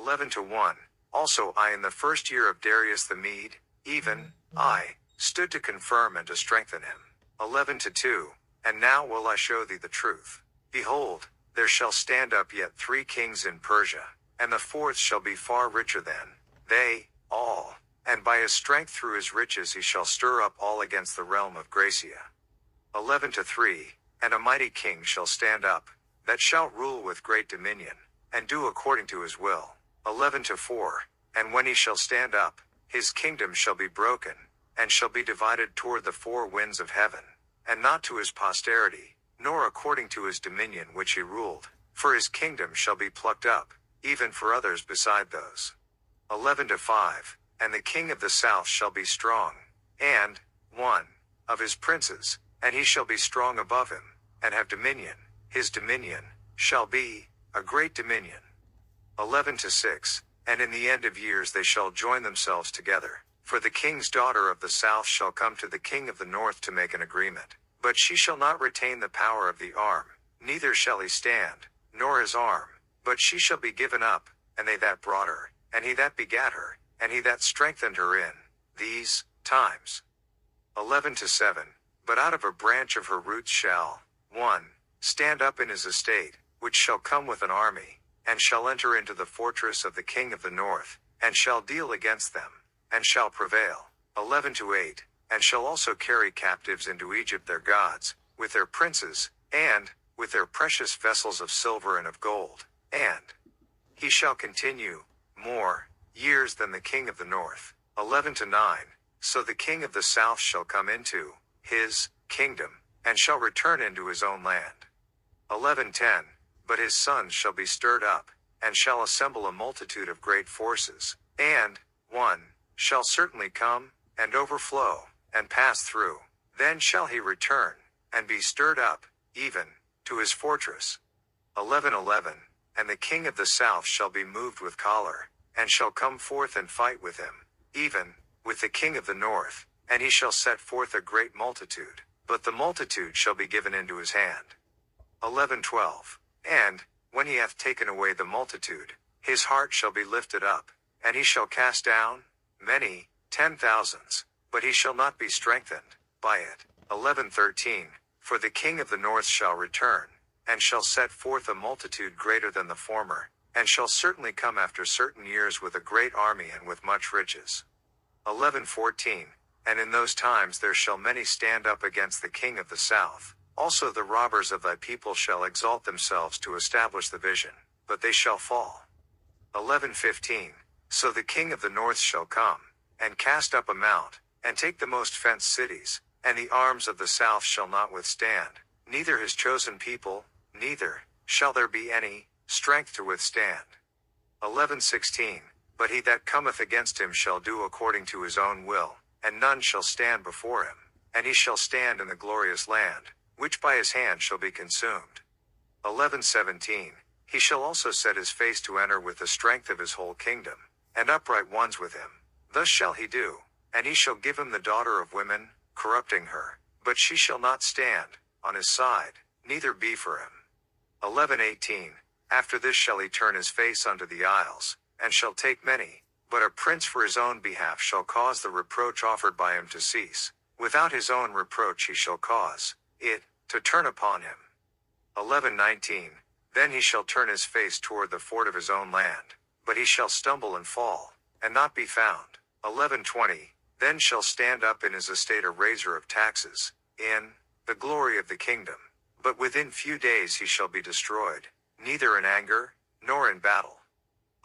11-1. Also I in the first year of Darius the Mede, even I, stood to confirm and to strengthen him. 11-2. And now will I show thee the truth. Behold, there shall stand up yet 3 kings in Persia, and the 4th shall be far richer than they all. And by his strength through his riches he shall stir up all against the realm of Gracia. 11-3. And a mighty king shall stand up, that shall rule with great dominion, and do according to his will. 11-4. And when he shall stand up, his kingdom shall be broken, and shall be divided toward the 4 winds of heaven, and not to his posterity, nor according to his dominion which he ruled, for his kingdom shall be plucked up, even for others beside those. 11-5. And the king of the south shall be strong, and one of his princes, and he shall be strong above him, and have dominion. His dominion shall be a great dominion. 11-6. And in the end of years they shall join themselves together, for the king's daughter of the south shall come to the king of the north to make an agreement. But she shall not retain the power of the arm, neither shall he stand, nor his arm, but she shall be given up, and they that brought her, and he that begat her, and he that strengthened her in these times. 11-7. But out of a branch of her roots shall one stand up in his estate, which shall come with an army, and shall enter into the fortress of the king of the north, and shall deal against them, and shall prevail. 11-8. And shall also carry captives into Egypt their gods, with their princes, and with their precious vessels of silver and of gold, and he shall continue more years than the king of the north. 11-9. So the king of the south shall come into his kingdom, and shall return into his own land. 11-10. But his sons shall be stirred up, and shall assemble a multitude of great forces, and one shall certainly come, and overflow, and pass through. Then shall he return, and be stirred up, even to his fortress. 11-11. And the king of the south shall be moved with choler, and shall come forth and fight with him, even with the king of the north, and he shall set forth a great multitude, but the multitude shall be given into his hand. 11-12. And, when he hath taken away the multitude, his heart shall be lifted up, and he shall cast down many 10,000s, but he shall not be strengthened by it. 11-13. For the king of the north shall return, and shall set forth a multitude greater than the former, and shall certainly come after certain years with a great army and with much riches. 11-14. And in those times there shall many stand up against the king of the south. Also the robbers of thy people shall exalt themselves to establish the vision, but they shall fall. 11-15. So the king of the north shall come, and cast up a mount, and take the most fenced cities, and the arms of the south shall not withstand, neither his chosen people, neither shall there be any strength to withstand. 11-16. But he that cometh against him shall do according to his own will, and none shall stand before him, and he shall stand in the glorious land, which by his hand shall be consumed. 11-17. He shall also set his face to enter with the strength of his whole kingdom, and upright ones with him. Thus shall he do, and he shall give him the daughter of women, corrupting her, but she shall not stand on his side, neither be for him. 11-18. After this shall he turn his face unto the isles, and shall take many, but a prince for his own behalf shall cause the reproach offered by him to cease. Without his own reproach he shall cause it to turn upon him. 11-19. Then he shall turn his face toward the fort of his own land, but he shall stumble and fall, and not be found. 11-20. Then shall stand up in his estate a raiser of taxes, in the glory of the kingdom. But within few days he shall be destroyed, neither in anger, nor in battle.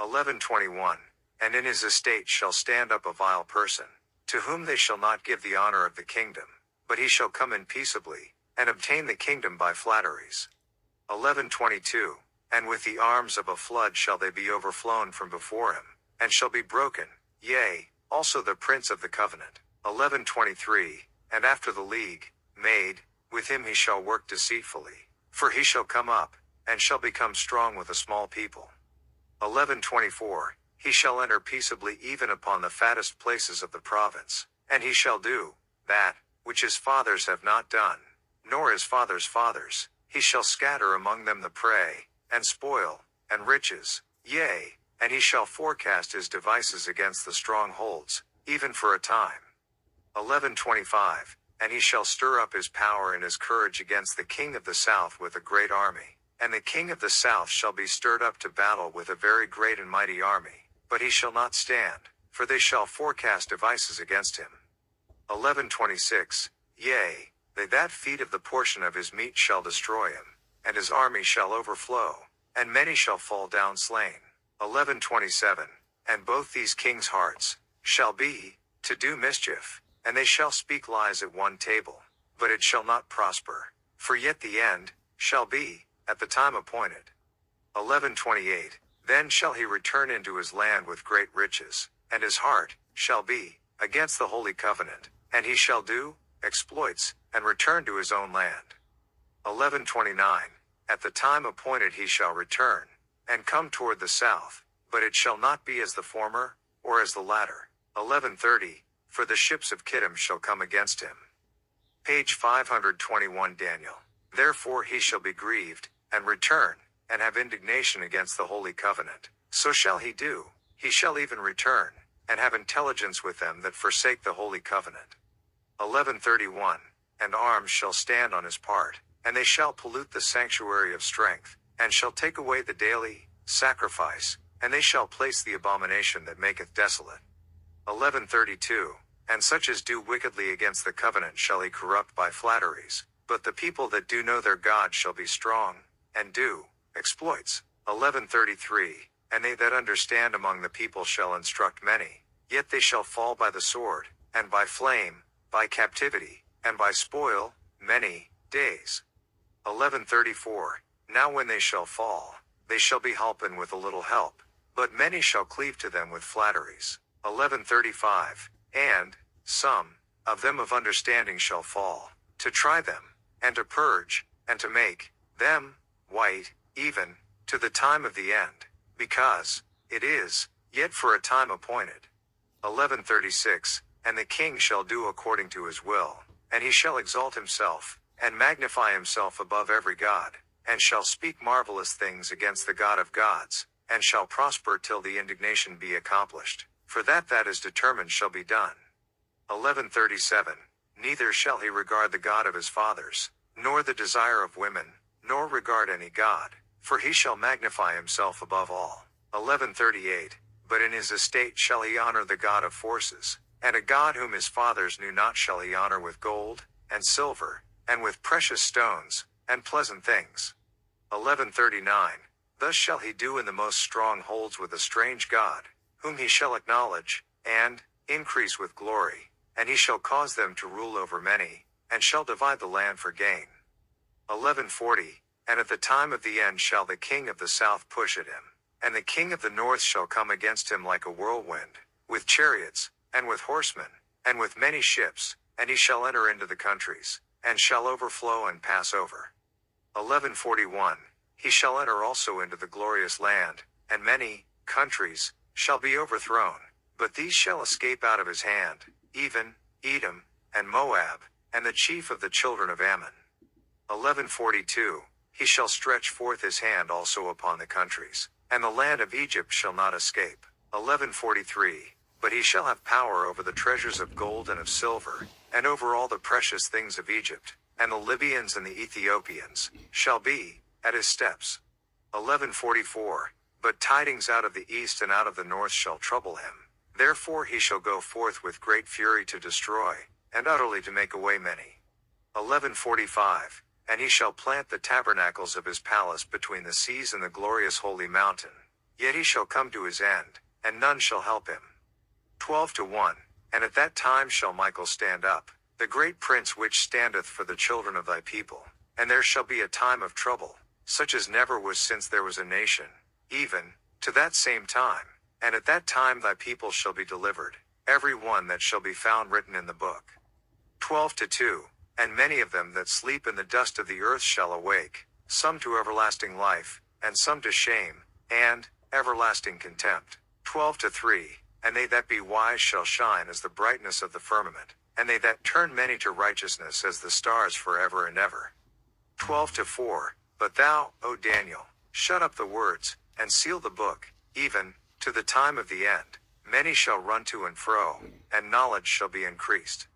11-21. And in his estate shall stand up a vile person, to whom they shall not give the honor of the kingdom, but he shall come in peaceably, and obtain the kingdom by flatteries. 11-22. And with the arms of a flood shall they be overflown from before him, and shall be broken, yea, also the prince of the covenant. 11-23. And after the league made with him he shall work deceitfully, for he shall come up, and shall become strong with a small people. 11-24. He shall enter peaceably even upon the fattest places of the province, and he shall do that which his fathers have not done, nor his fathers' fathers. He shall scatter among them the prey, and spoil, and riches, yea, and he shall forecast his devices against the strongholds, even for a time. 11:25, and he shall stir up his power and his courage against the king of the south with a great army. And the king of the south shall be stirred up to battle with a very great and mighty army, but he shall not stand, for they shall forecast devices against him. 11:26, yea, they that feed of the portion of his meat shall destroy him, and his army shall overflow, and many shall fall down slain. 11:27, and both these kings' hearts shall be to do mischief, and they shall speak lies at one table, but it shall not prosper, for yet the end shall be at the time appointed. 11:28, then shall he return into his land with great riches, and his heart shall be against the holy covenant, and he shall do exploits, and return to his own land. 11:29, at the time appointed he shall return, and come toward the south, but it shall not be as the former, or as the latter. 11:30, for the ships of Kittim shall come against him. Page 521 Daniel. Therefore he shall be grieved, and return, and have indignation against the holy covenant. So shall he do, he shall even return, and have intelligence with them that forsake the holy covenant. 11:31, and arms shall stand on his part, and they shall pollute the sanctuary of strength, and shall take away the daily sacrifice, and they shall place the abomination that maketh desolate. 11:32, and such as do wickedly against the covenant shall he corrupt by flatteries, but the people that do know their God shall be strong, and do exploits. 11:33, and they that understand among the people shall instruct many, yet they shall fall by the sword, and by flame, by captivity, and by spoil, many days. 11:34, now when they shall fall, they shall be holpen with a little help, but many shall cleave to them with flatteries. 11:35, and some of them of understanding shall fall, to try them, and to purge, and to make them white, even to the time of the end, because it is yet for a time appointed. 11:36, and the king shall do according to his will, and he shall exalt himself, and magnify himself above every god, and shall speak marvelous things against the God of gods, and shall prosper till the indignation be accomplished, for that is determined shall be done. 11:37, neither shall he regard the God of his fathers, nor the desire of women, nor regard any god, for he shall magnify himself above all. 11:38, but in his estate shall he honor the God of forces, and a God whom his fathers knew not shall he honor with gold, and silver, and with precious stones, and pleasant things. 11:39, thus shall he do in the most strongholds with a strange God, whom he shall acknowledge, and increase with glory, and he shall cause them to rule over many, and shall divide the land for gain. 11:40, and at the time of the end shall the king of the south push at him, and the king of the north shall come against him like a whirlwind, with chariots, and with horsemen, and with many ships, and he shall enter into the countries, and shall overflow and pass over. 11:41, he shall enter also into the glorious land, and many countries shall be overthrown, but these shall escape out of his hand, even Edom, and Moab, and the chief of the children of Ammon. 11:42, he shall stretch forth his hand also upon the countries, and the land of Egypt shall not escape. 11:43, but he shall have power over the treasures of gold and of silver, and over all the precious things of Egypt, and the Libyans and the Ethiopians shall be at his steps. 11:44, but tidings out of the east and out of the north shall trouble him. Therefore he shall go forth with great fury to destroy, and utterly to make away many. 11:45, and he shall plant the tabernacles of his palace between the seas and the glorious holy mountain. Yet he shall come to his end, and none shall help him. 12:1, and at that time shall Michael stand up, the great prince which standeth for the children of thy people. And there shall be a time of trouble, such as never was since there was a nation, even to that same time. And at that time thy people shall be delivered, every one that shall be found written in the book. 12:2, and many of them that sleep in the dust of the earth shall awake, some to everlasting life, and some to shame, and everlasting contempt. 12:3, and they that be wise shall shine as the brightness of the firmament, and they that turn many to righteousness as the stars forever and ever. 12:4, but thou, O Daniel, shut up the words, and seal the book, even to the time of the end, many shall run to and fro, and knowledge shall be increased.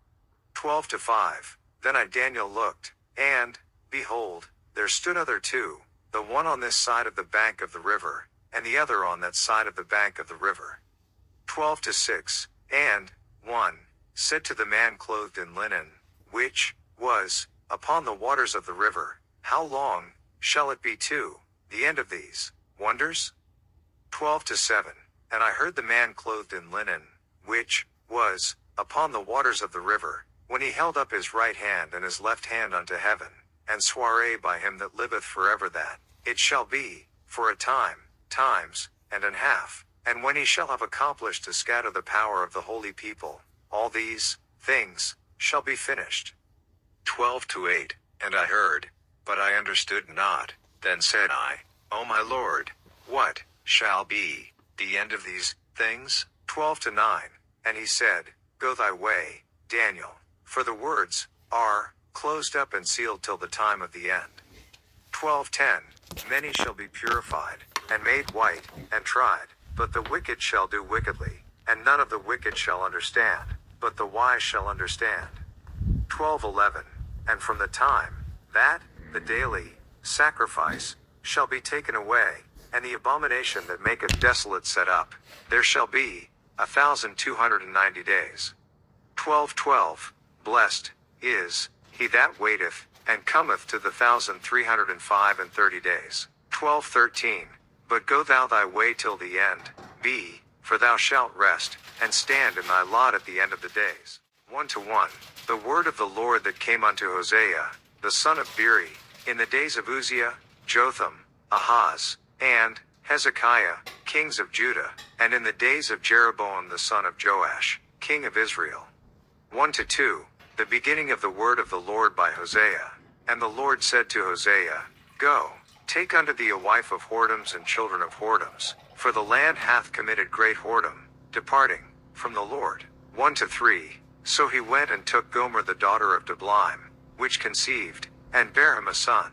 12-5. Then I Daniel looked, and, behold, there stood other two, the one on this side of the bank of the river, and the other on that side of the bank of the river. 12-6. And, one, said to the man clothed in linen, which was upon the waters of the river, How long shall it be to the end of these wonders? 12-7. And I heard the man clothed in linen, which was upon the waters of the river, when he held up his right hand and his left hand unto heaven, and sware by him that liveth forever that it shall be, for a time, times, and an half, and when he shall have accomplished to scatter the power of the holy people, all these things shall be finished. 12-8. And I heard, but I understood not. Then said I, O my Lord, what shall be the end of these things? 12-9. And he said, Go thy way, Daniel, for the words are closed up and sealed till the time of the end. 12-10. Many shall be purified, and made white, and tried, but the wicked shall do wickedly, and none of the wicked shall understand, but the wise shall understand. 12-11. And from the time that the daily sacrifice shall be taken away, and the abomination that maketh desolate set up, there shall be 1,290 days. 12-12. Blessed is he that waiteth, and cometh to the 1,330 days. 12-13. But go thou thy way till the end, for thou shalt rest, and stand in thy lot at the end of the days. 1-1. The word of the Lord that came unto Hosea, the son of Beeri, in the days of Uzziah, Jotham, Ahaz, and Hezekiah, kings of Judah, and in the days of Jeroboam the son of Joash, king of Israel. 1-2. The beginning of the word of the Lord by Hosea. And the Lord said to Hosea, Go, take unto thee a wife of whoredoms and children of whoredoms, for the land hath committed great whoredom, departing from the Lord. 1-3. So he went and took Gomer the daughter of Diblaim, which conceived, and bare him a son.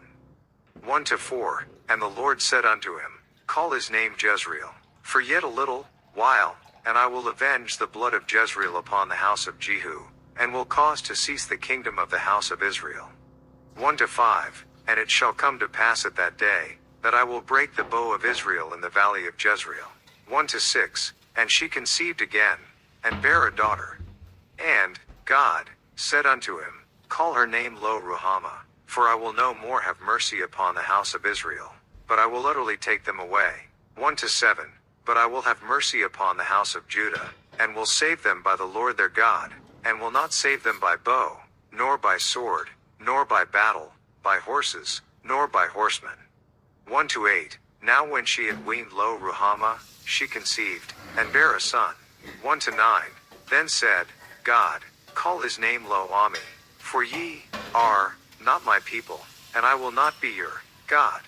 1-4. And the Lord said unto him, Call his name Jezreel, for yet a little while, and I will avenge the blood of Jezreel upon the house of Jehu, and will cause to cease the kingdom of the house of Israel. 1-5. And it shall come to pass at that day, that I will break the bow of Israel in the valley of Jezreel. 1-6. And she conceived again, and bare a daughter. And God said unto him, Call her name Lo-Ruhamah, for I will no more have mercy upon the house of Israel, but I will utterly take them away. 1-7. But I will have mercy upon the house of Judah, and will save them by the Lord their God, and will not save them by bow, nor by sword, nor by battle, by horses, nor by horsemen. 1-8. Now when she had weaned Lo-Ruhamah, she conceived, and bare a son. 1-9. Then said God, Call his name Lo-Ammi, for ye are not my people, and I will not be your God.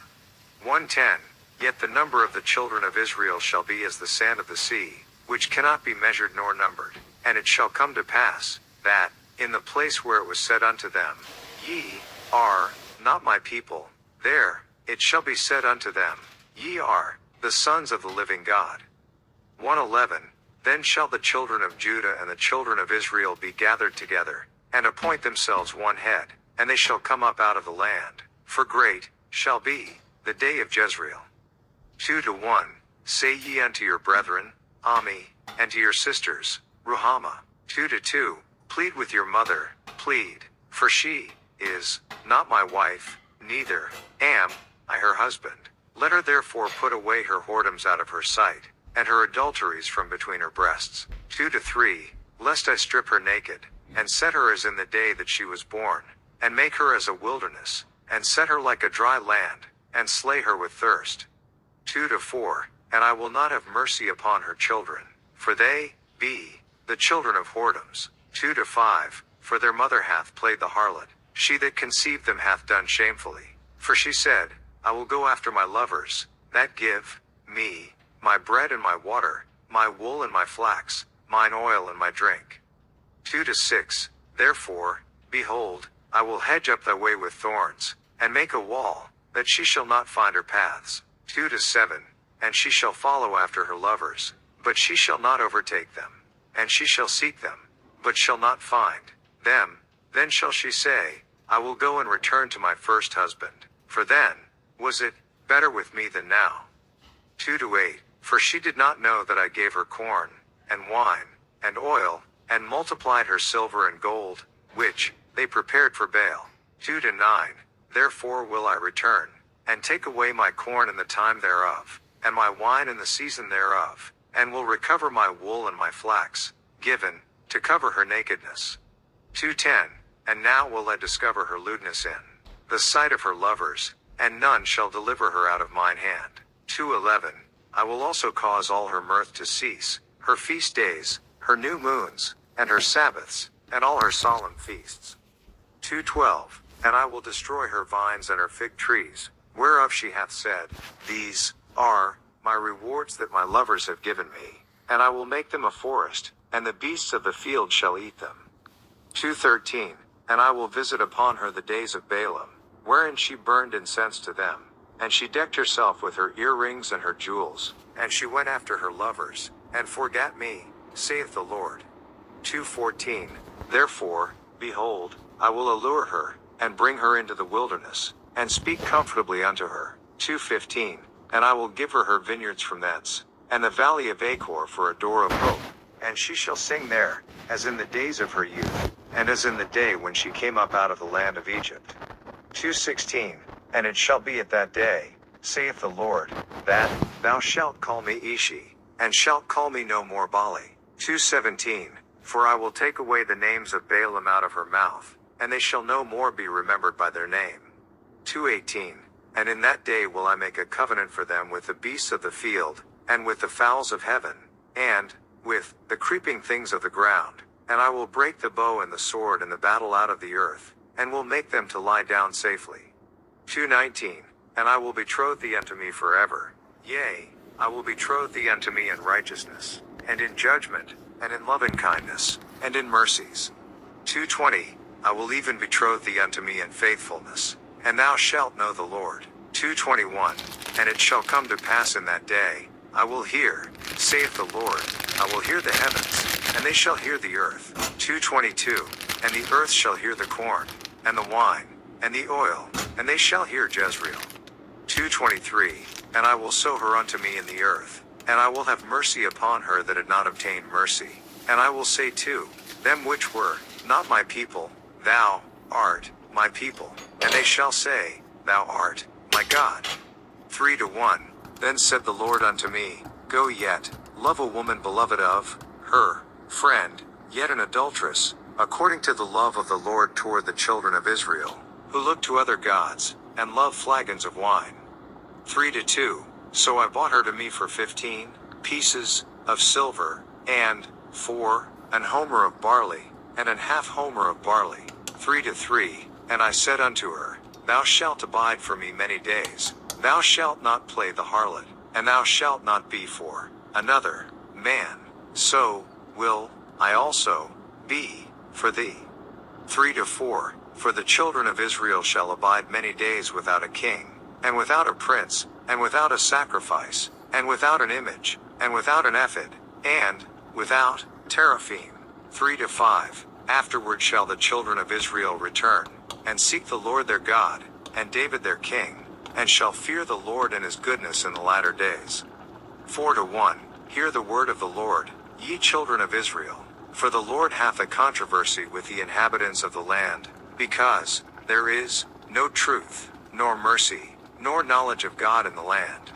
1-10. Yet the number of the children of Israel shall be as the sand of the sea, which cannot be measured nor numbered. And it shall come to pass, that, in the place where it was said unto them, Ye are not my people, there it shall be said unto them, Ye are the sons of the living God. 1-11. Then shall the children of Judah and the children of Israel be gathered together, and appoint themselves one head, and they shall come up out of the land, for great shall be the day of Jezreel. 2-1. Say ye unto your brethren, Ammi, and to your sisters, Ruhamah. 2-2. Plead with your mother, plead, for she is not my wife, neither am I her husband. Let her therefore put away her whoredoms out of her sight, and her adulteries from between her breasts. 2-3. Lest I strip her naked, and set her as in the day that she was born, and make her as a wilderness, and set her like a dry land, and slay her with thirst. 2-4. And I will not have mercy upon her children, for they be the children of whoredoms. 2-5. For their mother hath played the harlot, she that conceived them hath done shamefully. For she said, I will go after my lovers, that give me my bread and my water, my wool and my flax, mine oil and my drink. 2-6. Therefore, behold, I will hedge up thy way with thorns, and make a wall, that she shall not find her paths. 2-7. and she shall follow after her lovers, but she shall not overtake them. And she shall seek them, but shall not find them. Then shall she say, I will go and return to my first husband, for then was it better with me than now. 2-8. For she did not know that I gave her corn, and wine, and oil, and multiplied her silver and gold, which they prepared for Baal. 2-9. Therefore will I return, and take away my corn in the time thereof, and my wine in the season thereof, and will recover my wool and my flax, given to cover her nakedness. 2:10. And now will I discover her lewdness in the sight of her lovers, and none shall deliver her out of mine hand. 2:11. I will also cause all her mirth to cease, her feast days, her new moons, and her Sabbaths, and all her solemn feasts. 2:12. And I will destroy her vines and her fig trees, whereof she hath said, These are my rewards that my lovers have given me, and I will make them a forest, and the beasts of the field shall eat them. 2:13. And I will visit upon her the days of Balaam, wherein she burned incense to them, and she decked herself with her earrings and her jewels, and she went after her lovers, and forgat me, saith the Lord. 2:14. Therefore, behold, I will allure her, and bring her into the wilderness, and speak comfortably unto her. 2:15. And I will give her vineyards from thence, and the valley of Achor for a door of hope. And she shall sing there, as in the days of her youth, and as in the day when she came up out of the land of Egypt. 2:16. And it shall be at that day, saith the Lord, that thou shalt call me Ishi, and shalt call me no more Bali. 2:17. For I will take away the names of Balaam out of her mouth, and they shall no more be remembered by their name. 2:18. And in that day will I make a covenant for them with the beasts of the field, and with the fowls of heaven, and with the creeping things of the ground. And I will break the bow and the sword and the battle out of the earth, and will make them to lie down safely. 2:19. And I will betroth thee unto me forever. Yea, I will betroth thee unto me in righteousness, and in judgment, and in loving kindness, and in mercies. 2:20. I will even betroth thee unto me in faithfulness, and thou shalt know the Lord. 2:21. And it shall come to pass in that day, I will hear, saith the Lord, I will hear the heavens, and they shall hear the earth. 2:22. And the earth shall hear the corn, and the wine, and the oil, and they shall hear Jezreel. 2:23. And I will sow her unto me in the earth, and I will have mercy upon her that had not obtained mercy. And I will say to them which were not my people, Thou art my people. And they shall say, Thou art my God. 3:1. Then said the Lord unto me, Go yet, love a woman beloved of her friend, yet an adulteress, according to the love of the Lord toward the children of Israel, who look to other gods, and love flagons of wine. 3:2. So I bought her to me for 15 pieces of silver, and for an homer of barley, and an half homer of barley. 3:3. And I said unto her, Thou shalt abide for me many days, thou shalt not play the harlot, and thou shalt not be for another man, so will I also be for thee. 3-4. For the children of Israel shall abide many days without a king, and without a prince, and without a sacrifice, and without an image, and without an ephod, and without teraphim. 3-5. Afterward shall the children of Israel return, and seek the Lord their God, and David their king, and shall fear the Lord and his goodness in the latter days. 4-1. Hear the word of the Lord, ye children of Israel, for the Lord hath a controversy with the inhabitants of the land, because there is no truth, nor mercy, nor knowledge of God in the land.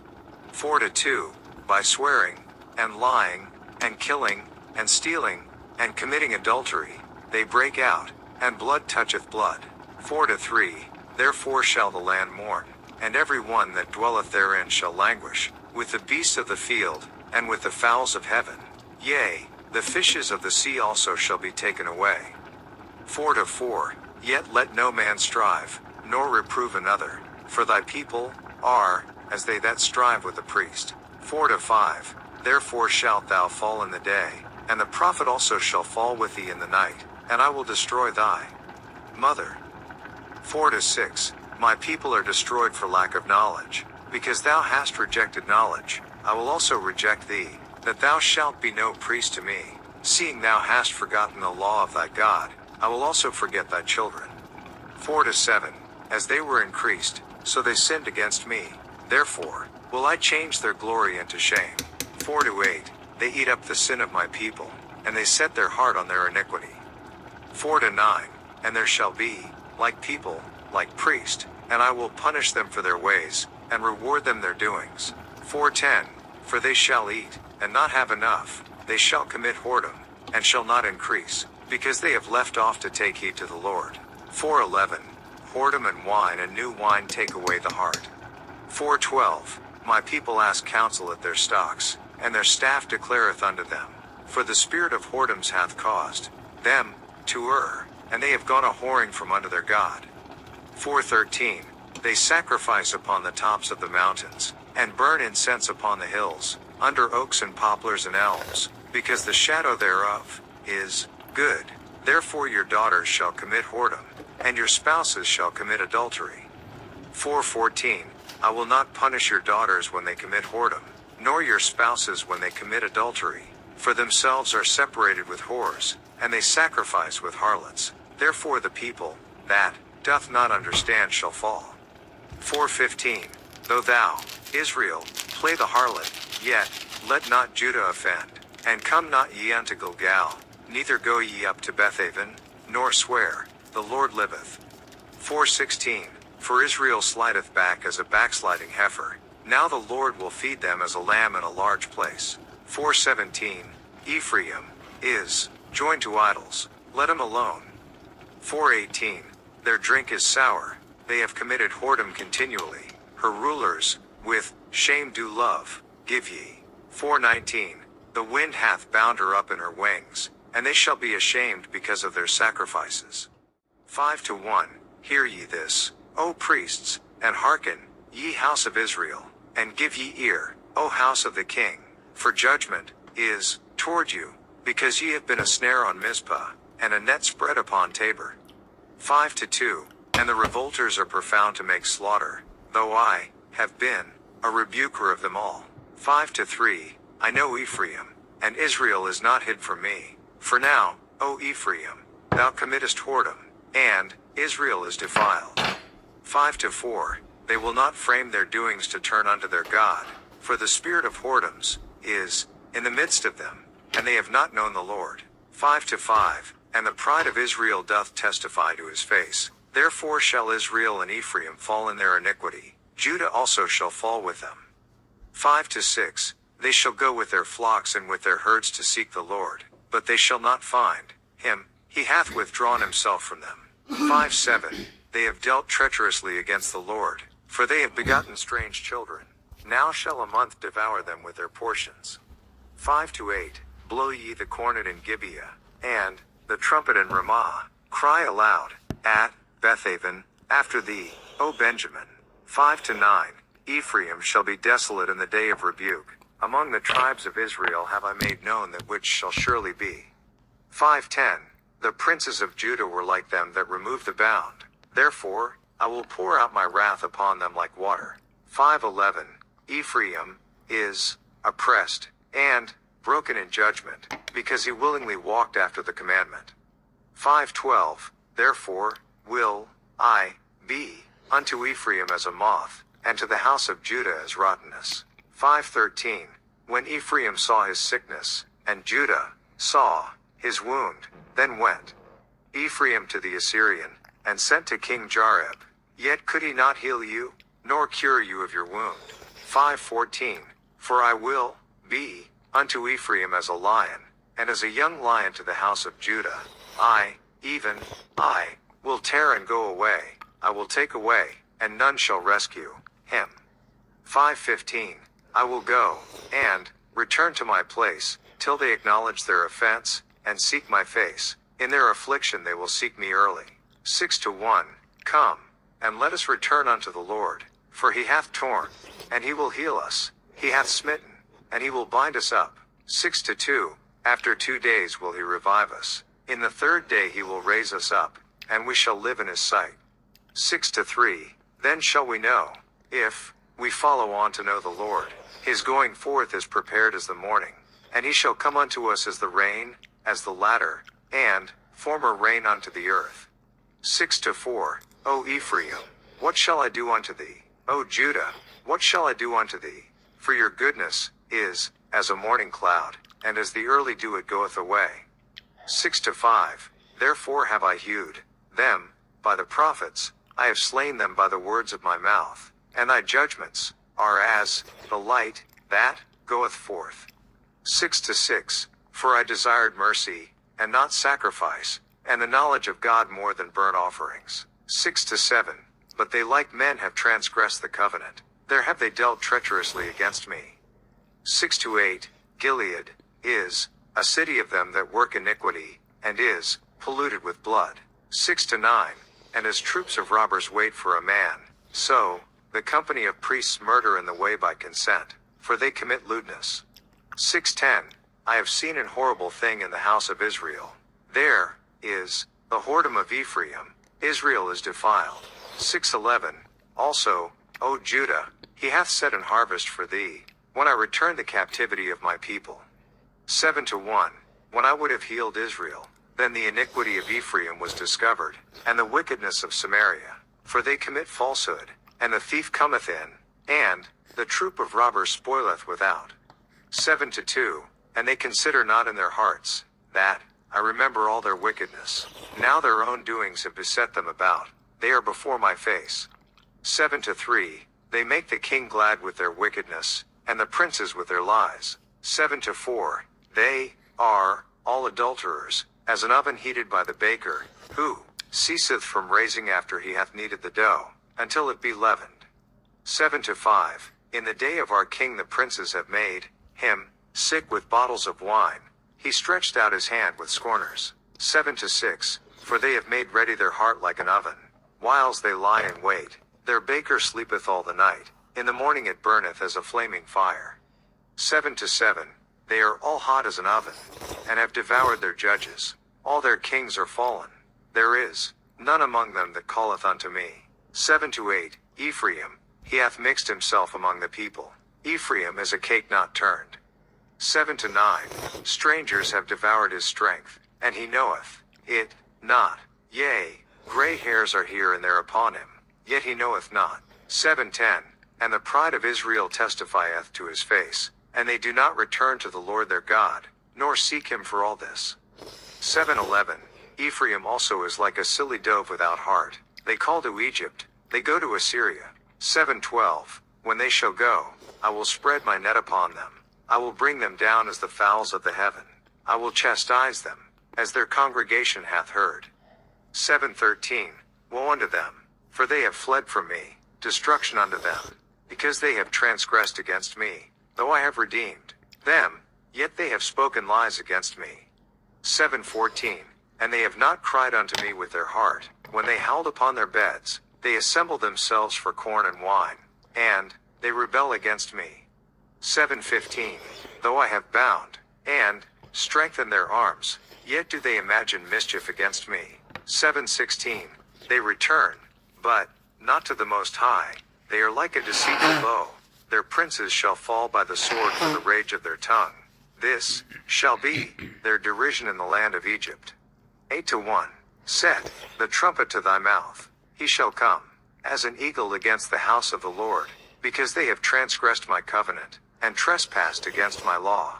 4-2. By swearing, and lying, and killing, and stealing, and committing adultery, they break out, and blood toucheth blood. 4-3. Therefore shall the land mourn, and every one that dwelleth therein shall languish, with the beasts of the field, and with the fowls of heaven. Yea, the fishes of the sea also shall be taken away. 4-4. Yet let no man strive, nor reprove another, for thy people are as they that strive with the priest. 4-5. Therefore shalt thou fall in the day, and the prophet also shall fall with thee in the night, and I will destroy thy mother. 4-6. My people are destroyed for lack of knowledge, because thou hast rejected knowledge. I will also reject thee, that thou shalt be no priest to me. Seeing thou hast forgotten the law of thy God, I will also forget thy children. 4-7. As they were increased, so they sinned against me. Therefore, will I change their glory into shame. 4-8. They eat up the sin of my people, and they set their heart on their iniquity. 4-9. And there shall be, like people, like priest, and I will punish them for their ways, and reward them their doings. 4-10. For they shall eat, and not have enough, they shall commit whoredom, and shall not increase, because they have left off to take heed to the Lord. 4-11. Whoredom and wine and new wine take away the heart. 4-12. My people ask counsel at their stocks, and their staff declareth unto them. For the spirit of whoredoms hath caused them to err, and they have gone a whoring from unto their God. 4-13. They sacrifice upon the tops of the mountains, and burn incense upon the hills, under oaks and poplars and elms, because the shadow thereof is good. Therefore your daughters shall commit whoredom, and your spouses shall commit adultery. 4-14. I will not punish your daughters when they commit whoredom, nor your spouses when they commit adultery, for themselves are separated with whores, and they sacrifice with harlots. Therefore the people that doth not understand shall fall. 4-15. Though thou, Israel, play the harlot, yet let not Judah offend, and come not ye unto Gilgal, neither go ye up to Bethaven, nor swear, the Lord liveth. 4-16. For Israel slideth back as a backsliding heifer, now the Lord will feed them as a lamb in a large place. 4-17. Ephraim is joined to idols, let him alone. 4-18. Their drink is sour, they have committed whoredom continually, her rulers, with shame do love, give ye. 4-19. The wind hath bound her up in her wings, and they shall be ashamed because of their sacrifices. 5-1. Hear ye this, O priests, and hearken, ye house of Israel, and give ye ear, O house of the king, for judgment is toward you, because ye have been a snare on Mizpah, and a net spread upon Tabor. 5-2. And the revolters are profound to make slaughter, though I have been a rebuker of them all. 5-3. I know Ephraim, and Israel is not hid from me. For now, O Ephraim, thou committest whoredom, and Israel is defiled. 5-4. They will not frame their doings to turn unto their God, for the spirit of whoredoms is in the midst of them, and they have not known the Lord. 5-5. And the pride of Israel doth testify to his face. Therefore shall Israel and Ephraim fall in their iniquity, Judah also shall fall with them. 5-6. They shall go with their flocks and with their herds to seek the Lord, but they shall not find him, he hath withdrawn himself from them. 5-7. They have dealt treacherously against the Lord, for they have begotten strange children. Now shall a month devour them with their portions. 5-8. Blow ye the cornet in Gibeah, and the trumpet in Ramah. Cry aloud at Bethaven, after thee, O Benjamin. 5-9. Ephraim shall be desolate in the day of rebuke. Among the tribes of Israel have I made known that which shall surely be. 5-10. The princes of Judah were like them that remove the bound. Therefore, I will pour out my wrath upon them like water. 5-11. Ephraim is oppressed and broken in judgment, because he willingly walked after the commandment. 5-12. Therefore will I be unto Ephraim as a moth, and to the house of Judah as rottenness. 5-13. When Ephraim saw his sickness, and Judah saw his wound, then went Ephraim to the Assyrian, and sent to King Jareb. Yet could he not heal you, nor cure you of your wound. 5-14. For I will be unto Ephraim as a lion, and as a young lion to the house of Judah. I, even I, will tear and go away, I will take away, and none shall rescue him. 5-15. I will go, and return to my place, till they acknowledge their offense, and seek my face. In their affliction they will seek me early. 6-1. Come, and let us return unto the Lord, for he hath torn, and he will heal us. He hath smitten, and he will bind us up. 6-2. After 2 days will he revive us. In the 3rd day he will raise us up, and we shall live in his sight. 6-3. Then shall we know, if we follow on to know the Lord. His going forth is prepared as the morning, and he shall come unto us as the rain, as the latter, and former rain unto the earth. 6-4. O Ephraim, what shall I do unto thee? O Judah, what shall I do unto thee? For your goodness is as a morning cloud, and as the early dew it goeth away. 6-5. Therefore have I hewed them by the prophets, I have slain them by the words of my mouth, and thy judgments are as the light that goeth forth. 6-6. For I desired mercy, and not sacrifice, and the knowledge of God more than burnt offerings. 6-7. But they like men have transgressed the covenant, there have they dealt treacherously against me. 6-8. Gilead is a city of them that work iniquity, and is polluted with blood. 6-9. And as troops of robbers wait for a man, so the company of priests murder in the way by consent, for they commit lewdness. 6-10. I have seen an horrible thing in the house of Israel. There is the whoredom of Ephraim, Israel is defiled. 6-11. Also, O Judah, he hath set an harvest for thee, when I return the captivity of my people. 7-1. When I would have healed Israel, then the iniquity of Ephraim was discovered, and the wickedness of Samaria. For they commit falsehood, and the thief cometh in, and the troop of robbers spoileth without. 7-2. And they consider not in their hearts, that I remember all their wickedness. Now their own doings have beset them about, they are before my face. 7-3. They make the king glad with their wickedness, and the princes with their lies. 7-4. They are all adulterers, as an oven heated by the baker, who ceaseth from raising after he hath kneaded the dough, until it be leavened. 7-5. In the day of our king the princes have made him sick with bottles of wine, he stretched out his hand with scorners. 7-6. For they have made ready their heart like an oven, whiles they lie in wait, their baker sleepeth all the night, in the morning it burneth as a flaming fire. 7-7. They are all hot as an oven, and have devoured their judges, all their kings are fallen, there is none among them that calleth unto me. 7-8. Ephraim, he hath mixed himself among the people, Ephraim is a cake not turned. 7-9. Strangers have devoured his strength, and he knoweth it not. Yea, gray hairs are here and there upon him, yet he knoweth not. 7-10. And the pride of Israel testifieth to his face, and they do not return to the Lord their God, nor seek him for all this. 7-11. Ephraim also is like a silly dove without heart, they call to Egypt, they go to Assyria. 7-12. When they shall go, I will spread my net upon them, I will bring them down as the fowls of the heaven, I will chastise them, as their congregation hath heard. 7-13. Woe unto them, for they have fled from me, destruction unto them, because they have transgressed against me, though I have redeemed them, yet they have spoken lies against me. 7-14. And they have not cried unto me with their heart, when they howled upon their beds, they assemble themselves for corn and wine, and they rebel against me. 7-15. Though I have bound, and strengthened their arms, yet do they imagine mischief against me. 7-16. They return, but not to the Most High, they are like a deceitful bow, their princes shall fall by the sword for the rage of their tongue. This shall be their derision in the land of Egypt. 8-1. Set the trumpet to thy mouth, he shall come, as an eagle against the house of the Lord, because they have transgressed my covenant, and trespassed against my law.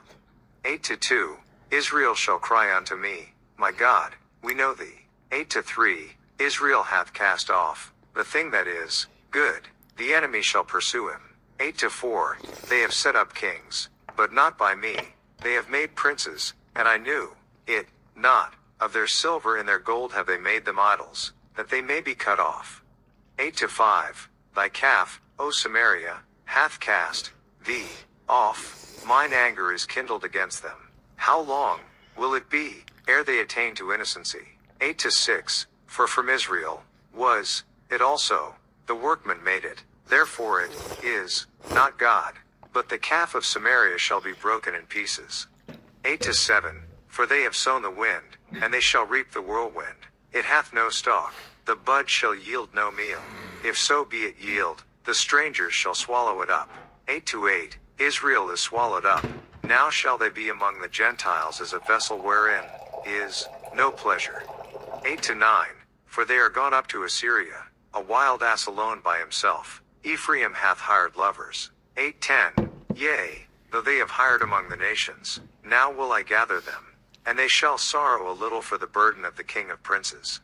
8-2. Israel shall cry unto me, my God, we know thee. 8-3. Israel hath cast off the thing that is good, the enemy shall pursue him. 8-4. They have set up kings, but not by me, they have made princes, and I knew it not. Of their silver and their gold have they made them idols, that they may be cut off. 8-5. Thy calf, O Samaria, hath cast thee off, mine anger is kindled against them. How long will it be ere they attain to innocency? 8-6. For from Israel was it also, the workman made it, therefore it is not God, but the calf of Samaria shall be broken in pieces. 8-7. For they have sown the wind, and they shall reap the whirlwind. It hath no stalk, the bud shall yield no meal. If so be it yield, the strangers shall swallow it up. 8-8, Israel is swallowed up. Now shall they be among the Gentiles as a vessel wherein is no pleasure. 8-9, for they are gone up to Assyria, a wild ass alone by himself. Ephraim hath hired lovers. 8-10, yea, though they have hired among the nations, now will I gather them, and they shall sorrow a little for the burden of the king of princes.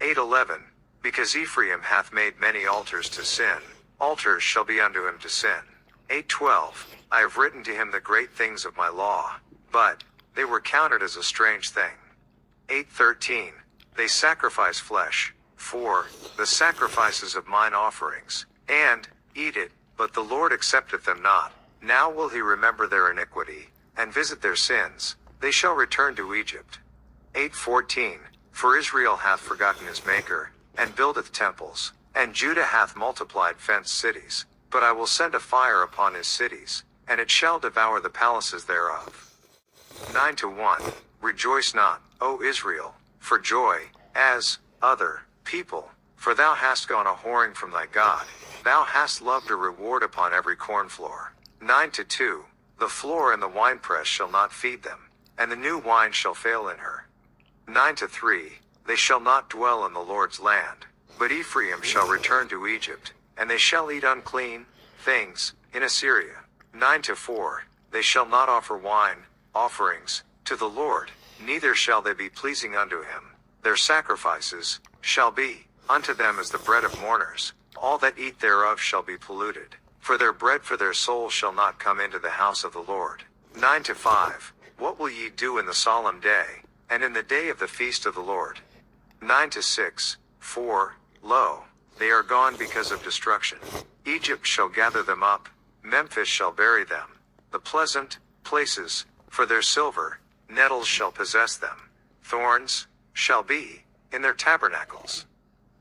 8-11, because Ephraim hath made many altars to sin, altars shall be unto him to sin. 8-12, I have written to him the great things of my law, but they were counted as a strange thing. 8-13, they sacrifice flesh, for the sacrifices of mine offerings, and eat it, but the Lord accepteth them not. Now will he remember their iniquity, and visit their sins, they shall return to Egypt. 8-14, for Israel hath forgotten his Maker, and buildeth temples, and Judah hath multiplied fenced cities, but I will send a fire upon his cities, and it shall devour the palaces thereof. 9-1, rejoice not, O Israel, for joy, as other people, for thou hast gone a whoring from thy God, thou hast loved a reward upon every corn floor. 9-2, the floor and the winepress shall not feed them, and the new wine shall fail in her. 9-3, they shall not dwell in the Lord's land, but Ephraim shall return to Egypt, and they shall eat unclean things in Assyria. 9-4, they shall not offer wine offerings to the Lord, neither shall they be pleasing unto him. Their sacrifices shall be unto them as the bread of mourners, all that eat thereof shall be polluted, for their bread for their soul shall not come into the house of the Lord. 9-5, what will ye do in the solemn day, and in the day of the feast of the Lord? 9-6, for, lo, they are gone because of destruction. Egypt shall gather them up, Memphis shall bury them, the pleasant places, for their silver, nettles shall possess them, thorns shall be in their tabernacles.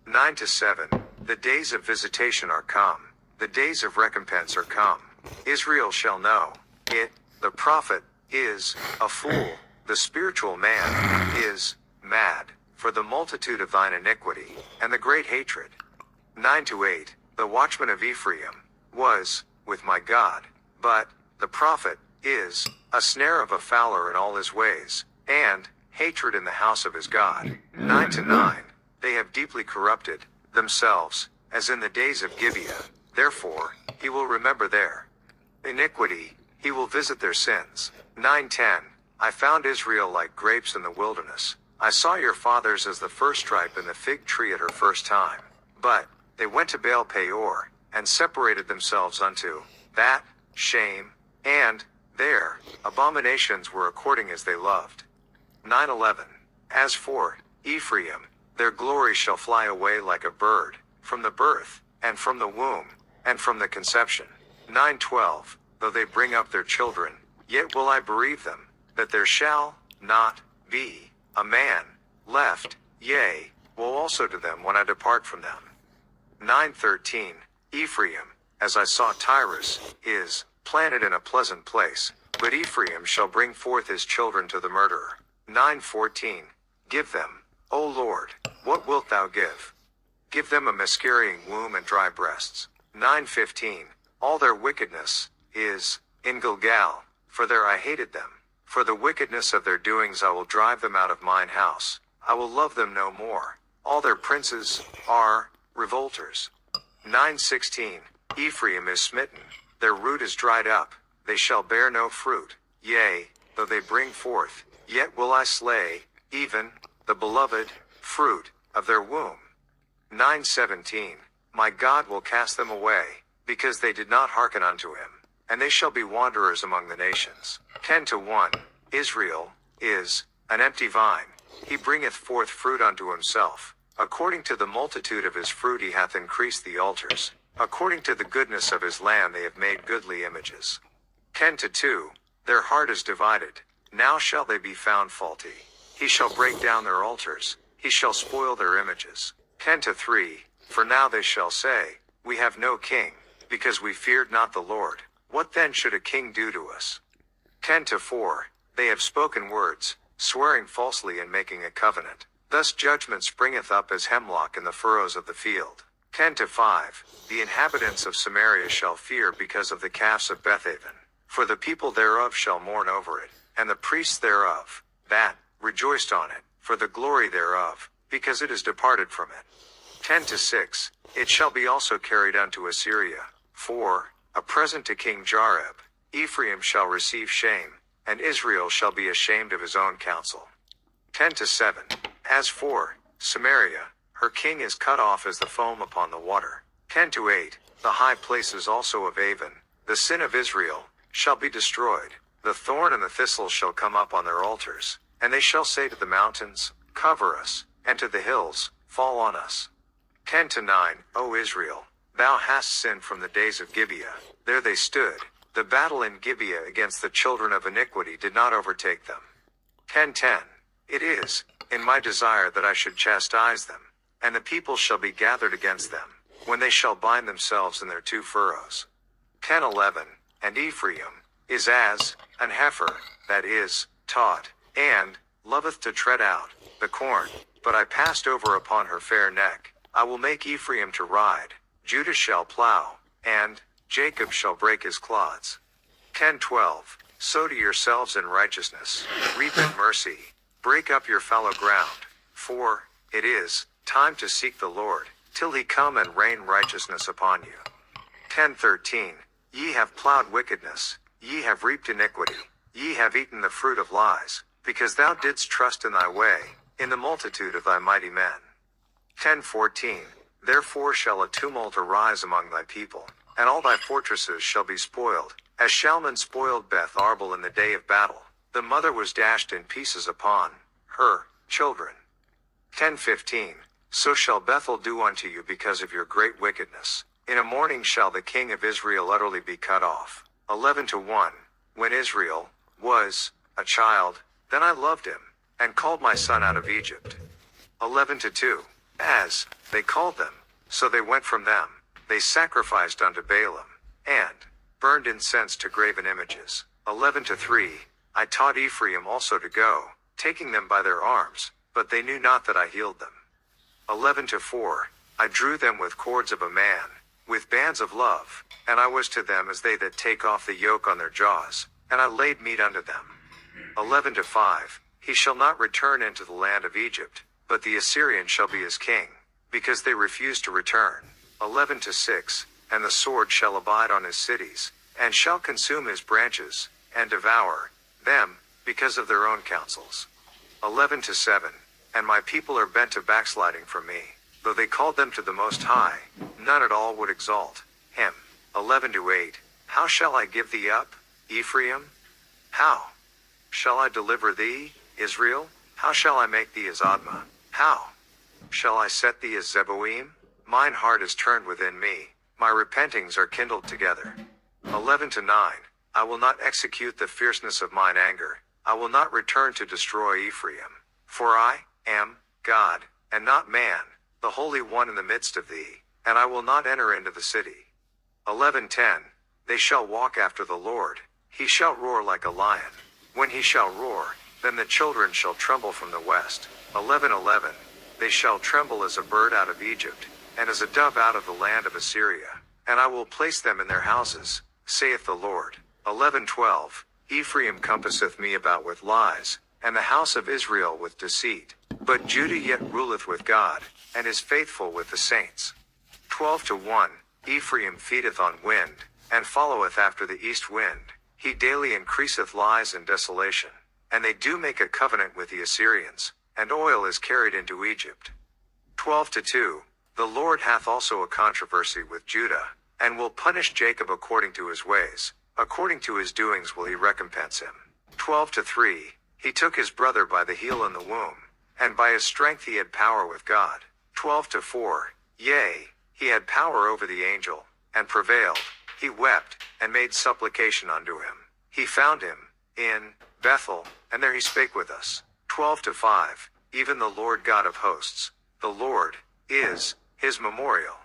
9-7, the days of visitation are come, the days of recompense are come. Israel shall know it, the prophet is a fool, the spiritual man is mad, for the multitude of thine iniquity, and the great hatred. 9-8, the watchman of Ephraim was with my God, but the prophet is a snare of a fowler in all his ways, and hatred in the house of his God. 9-9, they have deeply corrupted themselves, as in the days of Gibeah, therefore he will remember their iniquity, he will visit their sins. 9-10, I found Israel like grapes in the wilderness, I saw your fathers as the first stripe in the fig tree at her first time, but they went to Baal Peor, and separated themselves unto that shame, and their abominations were according as they loved. 9-11, as for Ephraim, their glory shall fly away like a bird, from the birth, and from the womb, and from the conception. 9-12, though they bring up their children, yet will I bereave them, that there shall not be a man left, yea, woe also to them when I depart from them. 9-13, Ephraim, as I saw Tyrus, is planted in a pleasant place, but Ephraim shall bring forth his children to the murderer. 9-14, give them, O Lord, what wilt thou give? Give them a miscarrying womb and dry breasts. 9-15, all their wickedness is in Gilgal, for there I hated them. For the wickedness of their doings I will drive them out of mine house, I will love them no more. All their princes are revolters. 9-16, Ephraim is smitten, their root is dried up, they shall bear no fruit, yea, though they bring forth, yet will I slay, even the beloved fruit of their womb. 9-17, my God will cast them away, because they did not hearken unto him, and they shall be wanderers among the nations. 10-1, Israel is an empty vine, he bringeth forth fruit unto himself, according to the multitude of his fruit he hath increased the altars, according to the goodness of his land they have made goodly images. 10-2, their heart is divided, now shall they be found faulty, he shall break down their altars, he shall spoil their images. 10-3, for now they shall say, we have no king, because we feared not the Lord, what then should a king do to us? 10-4, they have spoken words, swearing falsely and making a covenant, thus judgment springeth up as hemlock in the furrows of the field. 10-5, the inhabitants of Samaria shall fear because of the calves of Bethaven, for the people thereof shall mourn over it, and the priests thereof, that rejoiced on it, for the glory thereof, because it is departed from it. 10-6, it shall be also carried unto Assyria, for a present to King Jareb. Ephraim shall receive shame, and Israel shall be ashamed of his own counsel. 10-7, as for Samaria, her king is cut off as the foam upon the water. 10-8, the high places also of Avon, the sin of Israel, shall be destroyed. The thorn and the thistle shall come up on their altars, and they shall say to the mountains, cover us, and to the hills, fall on us. 10-9, O Israel, thou hast sinned from the days of Gibeah. There they stood. The battle in Gibeah against the children of iniquity did not overtake them. 10-10, it is in my desire that I should chastise them, and the people shall be gathered against them, when they shall bind themselves in their two furrows. 10-11, and Ephraim is as an heifer, that is, taught, and loveth to tread out the corn. But I passed over upon her fair neck. I will make Ephraim to ride, Judah shall plow, and Jacob shall break his clods. 10-12, sow to yourselves in righteousness, reap in mercy, break up your fallow ground, for it is time to seek the Lord, till he come and rain righteousness upon you. 10-13, ye have plowed wickedness, ye have reaped iniquity, ye have eaten the fruit of lies, because thou didst trust in thy way, in the multitude of thy mighty men. 10-14, therefore shall a tumult arise among thy people, and all thy fortresses shall be spoiled, as Shalman spoiled Beth Arbel in the day of battle. The mother was dashed in pieces upon her children. 10-15, so shall Bethel do unto you because of your great wickedness. In a morning shall the king of Israel utterly be cut off. 11-1, when Israel was a child, then I loved him, and called my son out of Egypt. 11-2, as they called them, so they went from them. They sacrificed unto Baalim, and burned incense to graven images. 11-3, I taught Ephraim also to go, taking them by their arms, but they knew not that I healed them. 11-4, I drew them with cords of a man, with bands of love, and I was to them as they that take off the yoke on their jaws, and I laid meat unto them. 11-5, he shall not return into the land of Egypt, but the Assyrian shall be his king, because they refuse to return. 11-6, and the sword shall abide on his cities, and shall consume his branches, and devour them, because of their own counsels. 11-7, and my people are bent to backsliding from me, though they called them to the Most High, none at all would exalt him. 11-8, how shall I give thee up, Ephraim? How shall I deliver thee, Israel? How shall I make thee as Admah? How shall I set thee as Zeboim? Mine heart is turned within me, my repentings are kindled together. 11-9, I will not execute the fierceness of mine anger, I will not return to destroy Ephraim. For I am God, and not man, the Holy One in the midst of thee, and I will not enter into the city. 11-10, they shall walk after the Lord, he shall roar like a lion. When he shall roar, then the children shall tremble from the west. 11-11, they shall tremble as a bird out of Egypt, and as a dove out of the land of Assyria. And I will place them in their houses, saith the Lord. 11-12, Ephraim compasseth me about with lies, and the house of Israel with deceit. But Judah yet ruleth with God, and is faithful with the saints. 12-1, Ephraim feedeth on wind, and followeth after the east wind. He daily increaseth lies and desolation. And they do make a covenant with the Assyrians, and oil is carried into Egypt. 12-2, the Lord hath also a controversy with Judah, and will punish Jacob according to his ways, according to his doings will he recompense him. 12-3, he took his brother by the heel in the womb, and by his strength he had power with God. 12-4, yea, he had power over the angel, and prevailed, he wept, and made supplication unto him. He found him in Bethel, and there he spake with us. 12-5, even the Lord God of hosts, the Lord, is his memorial.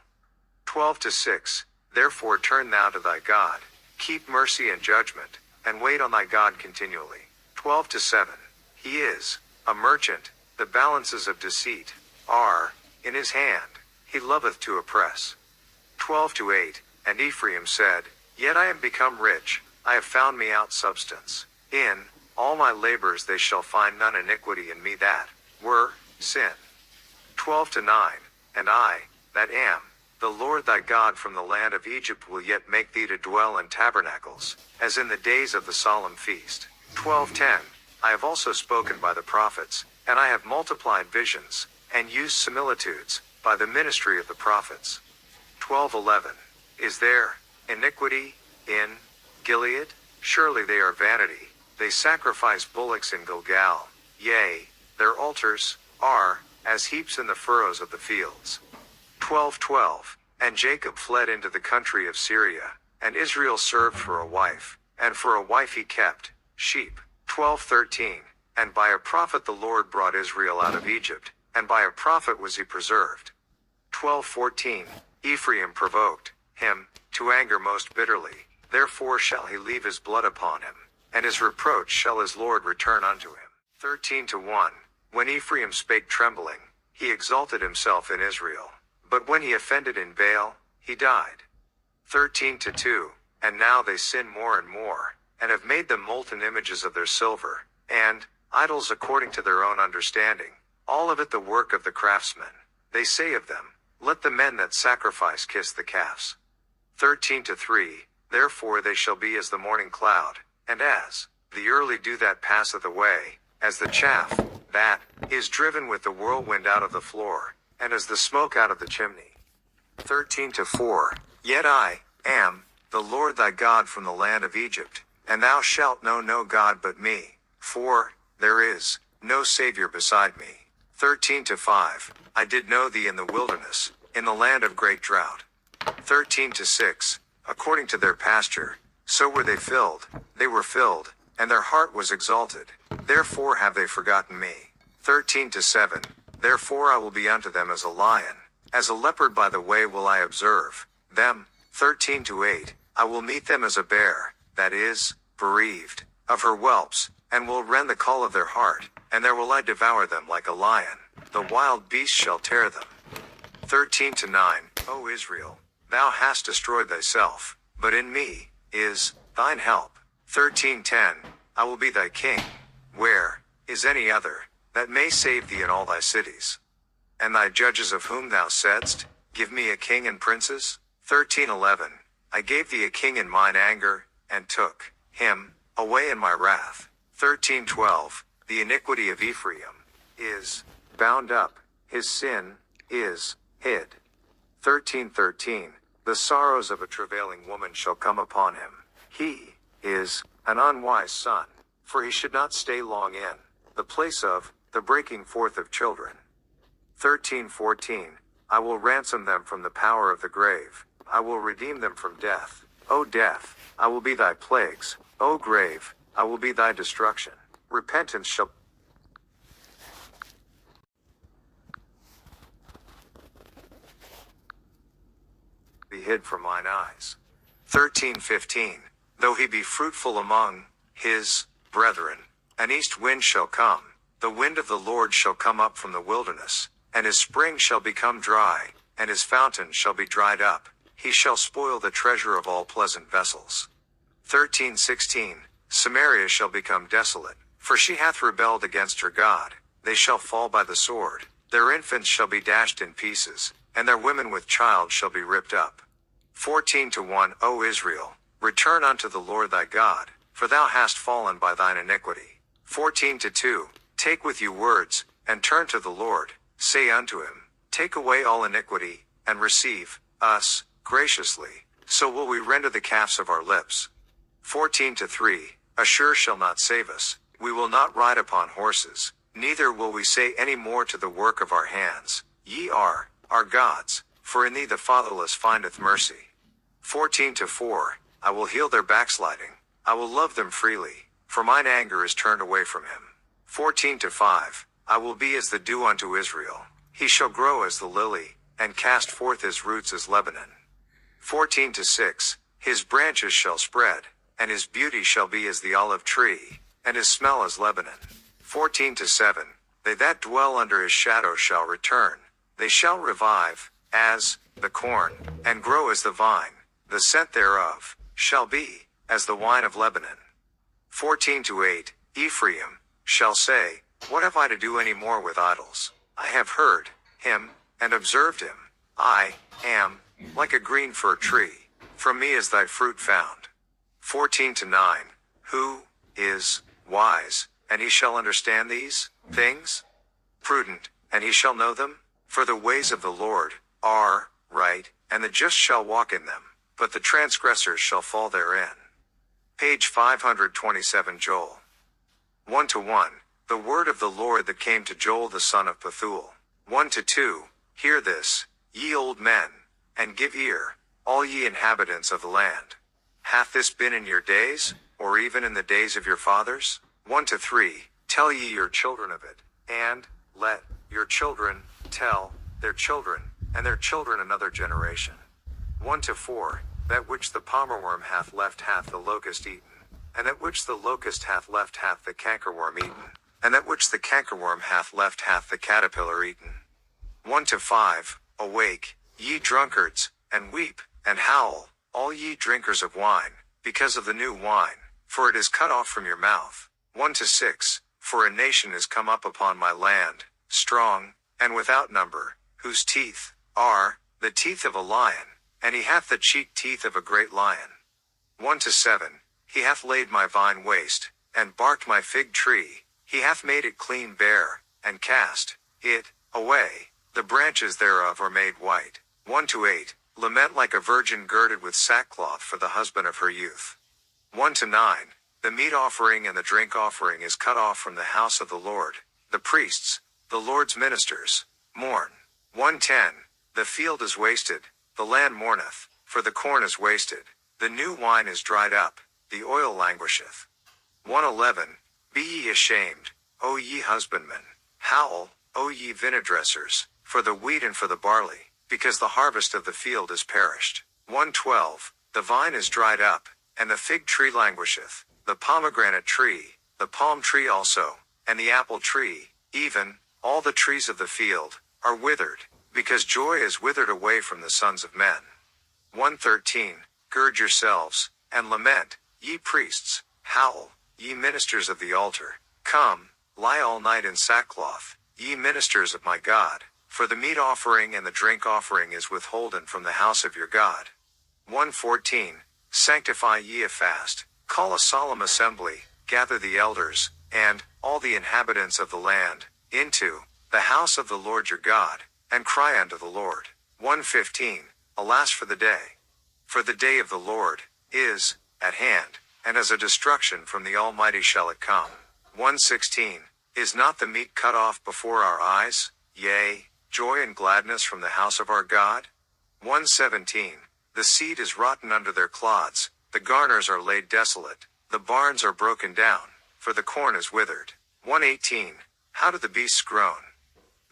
12-6, therefore turn thou to thy God, keep mercy and judgment, and wait on thy God continually. 12-7, he is a merchant, the balances of deceit are in his hand. he loveth to oppress. 12-8, and Ephraim said, Yet I am become rich, I have found me out substance. In all my labors they shall find none iniquity in me that were sin. 12-9, and I, that am, the Lord thy God from the land of Egypt will yet make thee to dwell in tabernacles, as in the days of the solemn feast. 12-10, I have also spoken by the prophets, and I have multiplied visions, and used similitudes, by the ministry of the prophets. 12-11, is there iniquity in Gilead? Surely they are vanity, they sacrifice bullocks in Gilgal, yea, their altars are as heaps in the furrows of the fields. 12-12, and Jacob fled into the country of Syria, and Israel served for a wife, and for a wife he kept sheep. 12-13, and by a prophet the Lord brought Israel out of Egypt, and by a prophet was he preserved. 12-14, Ephraim provoked him to anger most bitterly, therefore shall he leave his blood upon him, and his reproach shall his Lord return unto him. 13-1, when Ephraim spake trembling, he exalted himself in Israel, but when he offended in Baal, he died. 13-2, and now they sin more and more, and have made them molten images of their silver, and idols according to their own understanding, all of it the work of the craftsmen. They say of them, Let the men that sacrifice kiss the calves. 13-3, therefore they shall be as the morning cloud, and as the early dew that passeth away, as the chaff that is driven with the whirlwind out of the floor, and as the smoke out of the chimney. 13-4, Yet I am the Lord thy God from the land of Egypt, and thou shalt know no God but me, for there is no Savior beside me. 13-5, I did know thee in the wilderness, in the land of great drought. 13-6, according to their pasture, so were they were filled, and their heart was exalted, therefore have they forgotten me. 13-7, therefore I will be unto them as a lion, as a leopard by the way will I observe them. 13-8, I will meet them as a bear, that is, bereaved of her whelps, and will rend the caul of their heart, and there will I devour them like a lion, the wild beast shall tear them. 13-9, O Israel, thou hast destroyed thyself, but in me is thine help. 13-10, I will be thy king, where is any other that may save thee in all thy cities? And thy judges of whom thou saidst, Give me a king and princes? 13-11, I gave thee a king in mine anger, and took him away in my wrath. 13-12, the iniquity of Ephraim is bound up, his sin is hid. 13-13, the sorrows of a travailing woman shall come upon him. He is an unwise son, for he should not stay long in the place of the breaking forth of children. 13-14, I will ransom them from the power of the grave, I will redeem them from death. O death, I will be thy plagues, O grave, I will be thy destruction. Repentance shall be hid from mine eyes. 13-15, though he be fruitful among his brethren, an east wind shall come, the wind of the Lord shall come up from the wilderness, and his spring shall become dry, and his fountain shall be dried up, he shall spoil the treasure of all pleasant vessels. 13-16, Samaria shall become desolate, for she hath rebelled against her God, they shall fall by the sword, their infants shall be dashed in pieces, and their women with child shall be ripped up. 14-1, O Israel, return unto the Lord thy God, for thou hast fallen by thine iniquity. 14-2, take with you words, and turn to the Lord, say unto him, Take away all iniquity, and receive us graciously, so will we render the calves of our lips. 14-3, Ashur shall not save us, we will not ride upon horses, neither will we say any more to the work of our hands, Ye are our gods, for in thee the fatherless findeth mercy. 14-4, I will heal their backsliding, I will love them freely, for mine anger is turned away from him. 14-5, I will be as the dew unto Israel, he shall grow as the lily, and cast forth his roots as Lebanon. 14-6, his branches shall spread, and his beauty shall be as the olive tree, and his smell as Lebanon. 14-7, they that dwell under his shadow shall return, they shall revive, as the corn, and grow as the vine. The scent thereof shall be as the wine of Lebanon. 14-8. Ephraim shall say, What have I to do any more with idols? I have heard him, and observed him. I am like a green fir tree. From me is thy fruit found. 14-9. Who is wise, and he shall understand these things? Prudent, and he shall know them? For the ways of the Lord are right, and the just shall walk in them, but the transgressors shall fall therein. Page 527. Joel 1-1. The word of the Lord that came to Joel the son of Pethuel. 1-2. Hear this, ye old men, and give ear, all ye inhabitants of the land. Hath this been in your days, or even in the days of your fathers? 1-3. Tell ye your children of it, and let your children tell their children, and their children another generation. 1-4. That which the palmerworm hath left hath the locust eaten, and that which the locust hath left hath the cankerworm eaten, and that which the cankerworm hath left hath the caterpillar eaten. 1-5. Awake, ye drunkards, and weep, and howl, all ye drinkers of wine, because of the new wine, for it is cut off from your mouth. 1-6. For a nation is come up upon my land, strong, and without number, whose teeth are the teeth of a lion, and he hath the cheek teeth of a great lion. 1-7. He hath laid my vine waste, and barked my fig tree, he hath made it clean bare, and cast it away. The branches thereof are made white. 1-8. Lament like a virgin girded with sackcloth for the husband of her youth. 1-9. The meat offering and the drink offering is cut off from the house of the Lord. The priests, the Lord's ministers, mourn. 1-10. The field is wasted, the land mourneth, for the corn is wasted. The new wine is dried up, the oil languisheth. 1-11. Be ye ashamed, O ye husbandmen. Howl, O ye vinedressers, for the wheat and for the barley, because the harvest of the field is perished. 1-12. The vine is dried up, and the fig tree languisheth, the pomegranate tree, the palm tree also, and the apple tree, even all the trees of the field, are withered, because joy is withered away from the sons of men. 1-13. Gird yourselves, and lament, ye priests, howl, ye ministers of the altar. Come, lie all night in sackcloth, ye ministers of my God, for the meat offering and the drink offering is withholden from the house of your God. 1-14. Sanctify ye a fast, call a solemn assembly, gather the elders, and all the inhabitants of the land, into the house of the Lord your God, and cry unto the Lord. 1-15. Alas for the day! For the day of the Lord is at hand, and as a destruction from the Almighty shall it come. 1-16. Is not the meat cut off before our eyes, yea, joy and gladness from the house of our God? 1-17. The seed is rotten under their clods, the garners are laid desolate, the barns are broken down, for the corn is withered. 1-18. How do the beasts groan?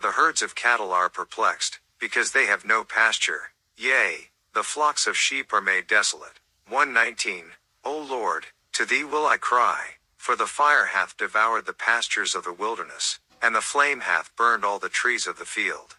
The herds of cattle are perplexed, because they have no pasture, yea, the flocks of sheep are made desolate. 1-19. O Lord, to thee will I cry, for the fire hath devoured the pastures of the wilderness, and the flame hath burned all the trees of the field.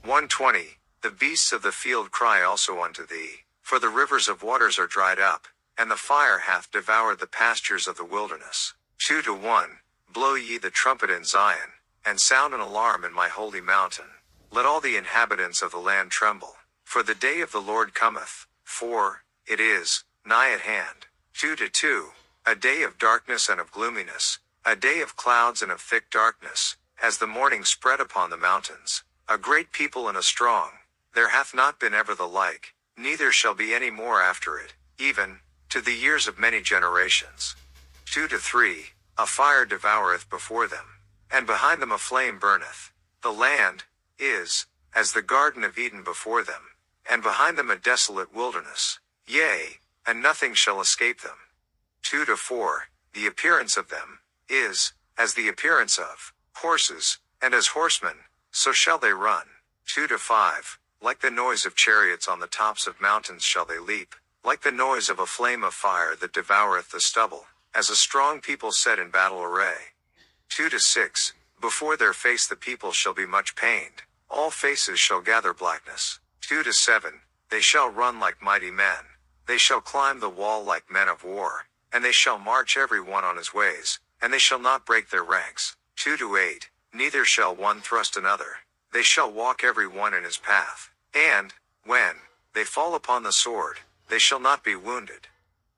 1-20. The beasts of the field cry also unto thee, for the rivers of waters are dried up, and the fire hath devoured the pastures of the wilderness. 2-1. Blow ye the trumpet in Zion, and sound an alarm in my holy mountain. Let all the inhabitants of the land tremble, for the day of the Lord cometh, for it is nigh at hand. 2-2. A day of darkness and of gloominess, a day of clouds and of thick darkness, as the morning spread upon the mountains. A great people and a strong, there hath not been ever the like, neither shall be any more after it, even to the years of many generations. 2-3. A fire devoureth before them, and behind them a flame burneth. The land is as the Garden of Eden before them, and behind them a desolate wilderness, yea, and nothing shall escape them. 2-4. The appearance of them is as the appearance of horses, and as horsemen, so shall they run. 2-5. Like the noise of chariots on the tops of mountains shall they leap, like the noise of a flame of fire that devoureth the stubble, as a strong people set in battle array. 2-6. Before their face the people shall be much pained, all faces shall gather blackness. 2-7, they shall run like mighty men. They shall climb the wall like men of war, and they shall march every one on his ways, and they shall not break their ranks. 2-8, neither shall one thrust another. They shall walk every one in his path. And, when they fall upon the sword, they shall not be wounded.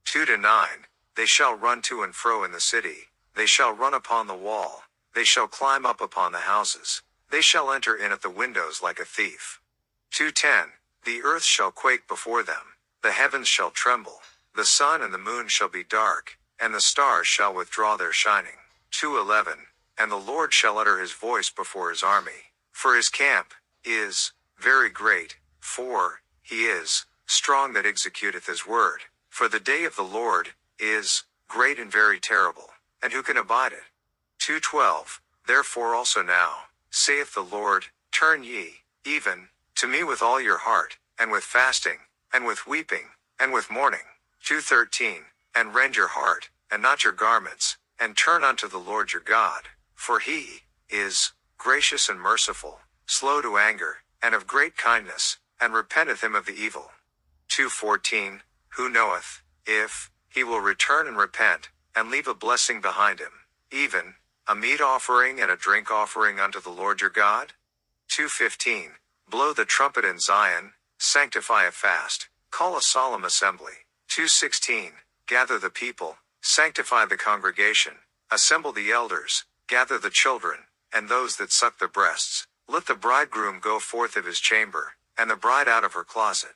2-9, they shall run to and fro in the city. They shall run upon the wall. They shall climb up upon the houses. They shall enter in at the windows like a thief. 2-10, the earth shall quake before them. The heavens shall tremble. The sun and the moon shall be dark, and the stars shall withdraw their shining. 2-11, and the Lord shall utter his voice before his army. For his camp is very great, for he is strong that executeth his word. For the day of the Lord is great and very terrible, and who can abide it? 2-12, therefore also now, saith the Lord, turn ye, even, to me with all your heart, and with fasting, and with weeping, and with mourning. 2-13, and rend your heart, and not your garments, and turn unto the Lord your God. For he is gracious and merciful, slow to anger, and of great kindness, and repenteth him of the evil. 2-14, who knoweth, if he will return and repent, and leave a blessing behind him, even a meat offering and a drink offering unto the Lord your God? 2-15, blow the trumpet in Zion, sanctify a fast, call a solemn assembly. 2-16, gather the people, sanctify the congregation, assemble the elders, gather the children, and those that suck the breasts. Let the bridegroom go forth of his chamber, and the bride out of her closet.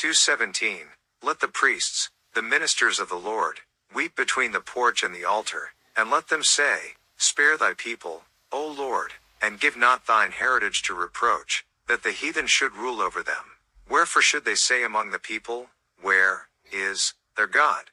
2-17, let the priests, the ministers of the Lord, weep between the porch and the altar, and let them say, spare thy people, O Lord, and give not thine heritage to reproach, that the heathen should rule over them. Wherefore should they say among the people, where is their God?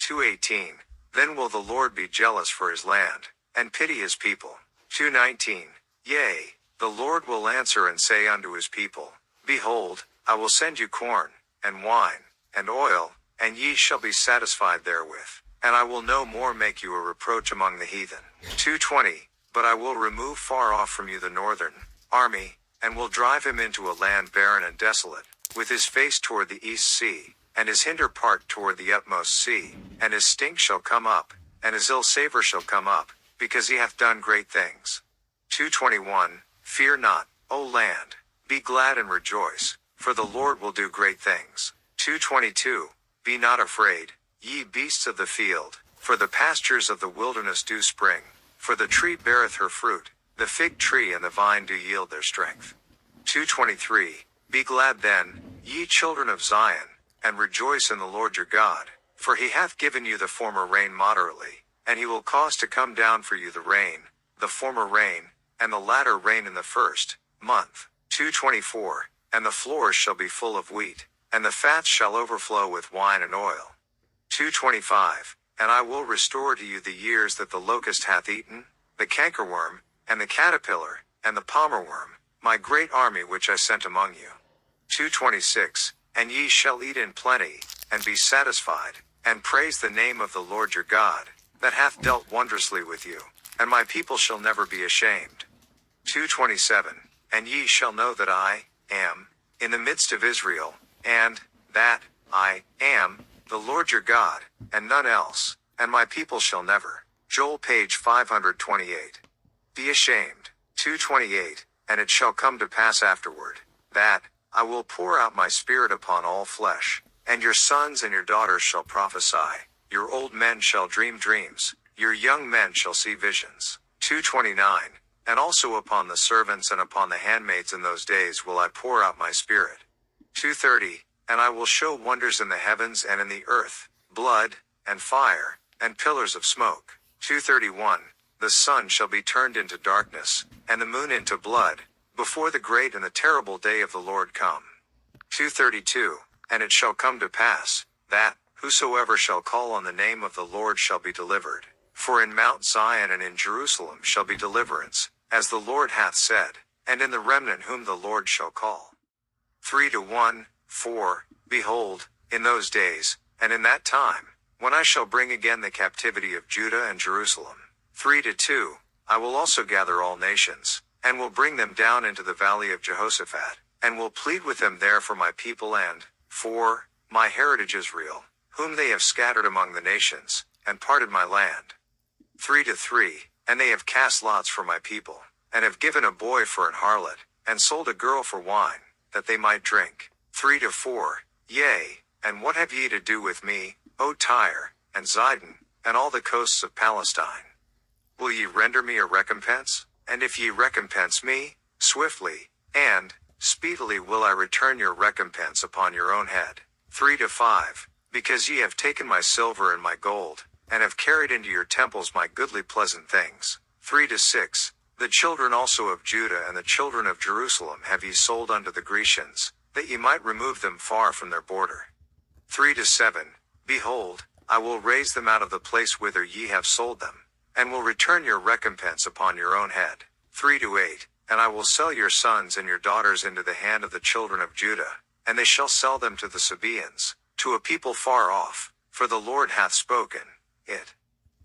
2-18, then will the Lord be jealous for his land, and pity his people. 2-19, yea, the Lord will answer and say unto his people, behold, I will send you corn, and wine, and oil, and ye shall be satisfied therewith, and I will no more make you a reproach among the heathen. 2-20, but I will remove far off from you the northern army, and will drive him into a land barren and desolate, with his face toward the east sea, and his hinder part toward the utmost sea, and his stink shall come up, and his ill savor shall come up, because he hath done great things. 2-21, fear not, O land, be glad and rejoice, for the Lord will do great things. 2-22, be not afraid, ye beasts of the field, for the pastures of the wilderness do spring, for the tree beareth her fruit, the fig tree and the vine do yield their strength. 2-23, be glad then, ye children of Zion, and rejoice in the Lord your God, for he hath given you the former rain moderately, and he will cause to come down for you the rain, the former rain, and the latter rain in the first month. 2-24, and the floors shall be full of wheat, and the fats shall overflow with wine and oil. 2-25, and I will restore to you the years that the locust hath eaten, the cankerworm, and the caterpillar, and the palmerworm, my great army which I sent among you. 2-26, and ye shall eat in plenty, and be satisfied, and praise the name of the Lord your God, that hath dealt wondrously with you, and my people shall never be ashamed. 2-27, and ye shall know that I am in the midst of Israel, and that I am the Lord your God, and none else, and my people shall never. Joel page 528. Be ashamed. 2-28, and it shall come to pass afterward, that I will pour out my spirit upon all flesh, and your sons and your daughters shall prophesy, your old men shall dream dreams, your young men shall see visions. 2-29, and also upon the servants and upon the handmaids in those days will I pour out my spirit. 2-30, and I will show wonders in the heavens and in the earth, blood, and fire, and pillars of smoke. 2-31, the sun shall be turned into darkness, and the moon into blood, before the great and the terrible day of the Lord come. 2-32, and it shall come to pass, that, whosoever shall call on the name of the Lord shall be delivered. For in Mount Zion and in Jerusalem shall be deliverance, as the Lord hath said, and in the remnant whom the Lord shall call. 3-1, 4, behold, in those days, and in that time, when I shall bring again the captivity of Judah and Jerusalem. 3-2, I will also gather all nations, and will bring them down into the valley of Jehoshaphat, and will plead with them there for my people and, for, my heritage Israel, whom they have scattered among the nations, and parted my land. 3-3, and they have cast lots for my people, and have given a boy for an harlot, and sold a girl for wine, that they might drink. 3-4, yea, and what have ye to do with me, O Tyre, and Zidon, and all the coasts of Palestine? Will ye render me a recompense? And if ye recompense me, swiftly, and, speedily will I return your recompense upon your own head. 3-5, because ye have taken my silver and my gold, and have carried into your temples my goodly pleasant things. 3-6, the children also of Judah and the children of Jerusalem have ye sold unto the Grecians, that ye might remove them far from their border. 3-7, behold, I will raise them out of the place whither ye have sold them, and will return your recompense upon your own head. 3-8, and I will sell your sons and your daughters into the hand of the children of Judah, and they shall sell them to the Sabaeans, to a people far off, for the Lord hath spoken it.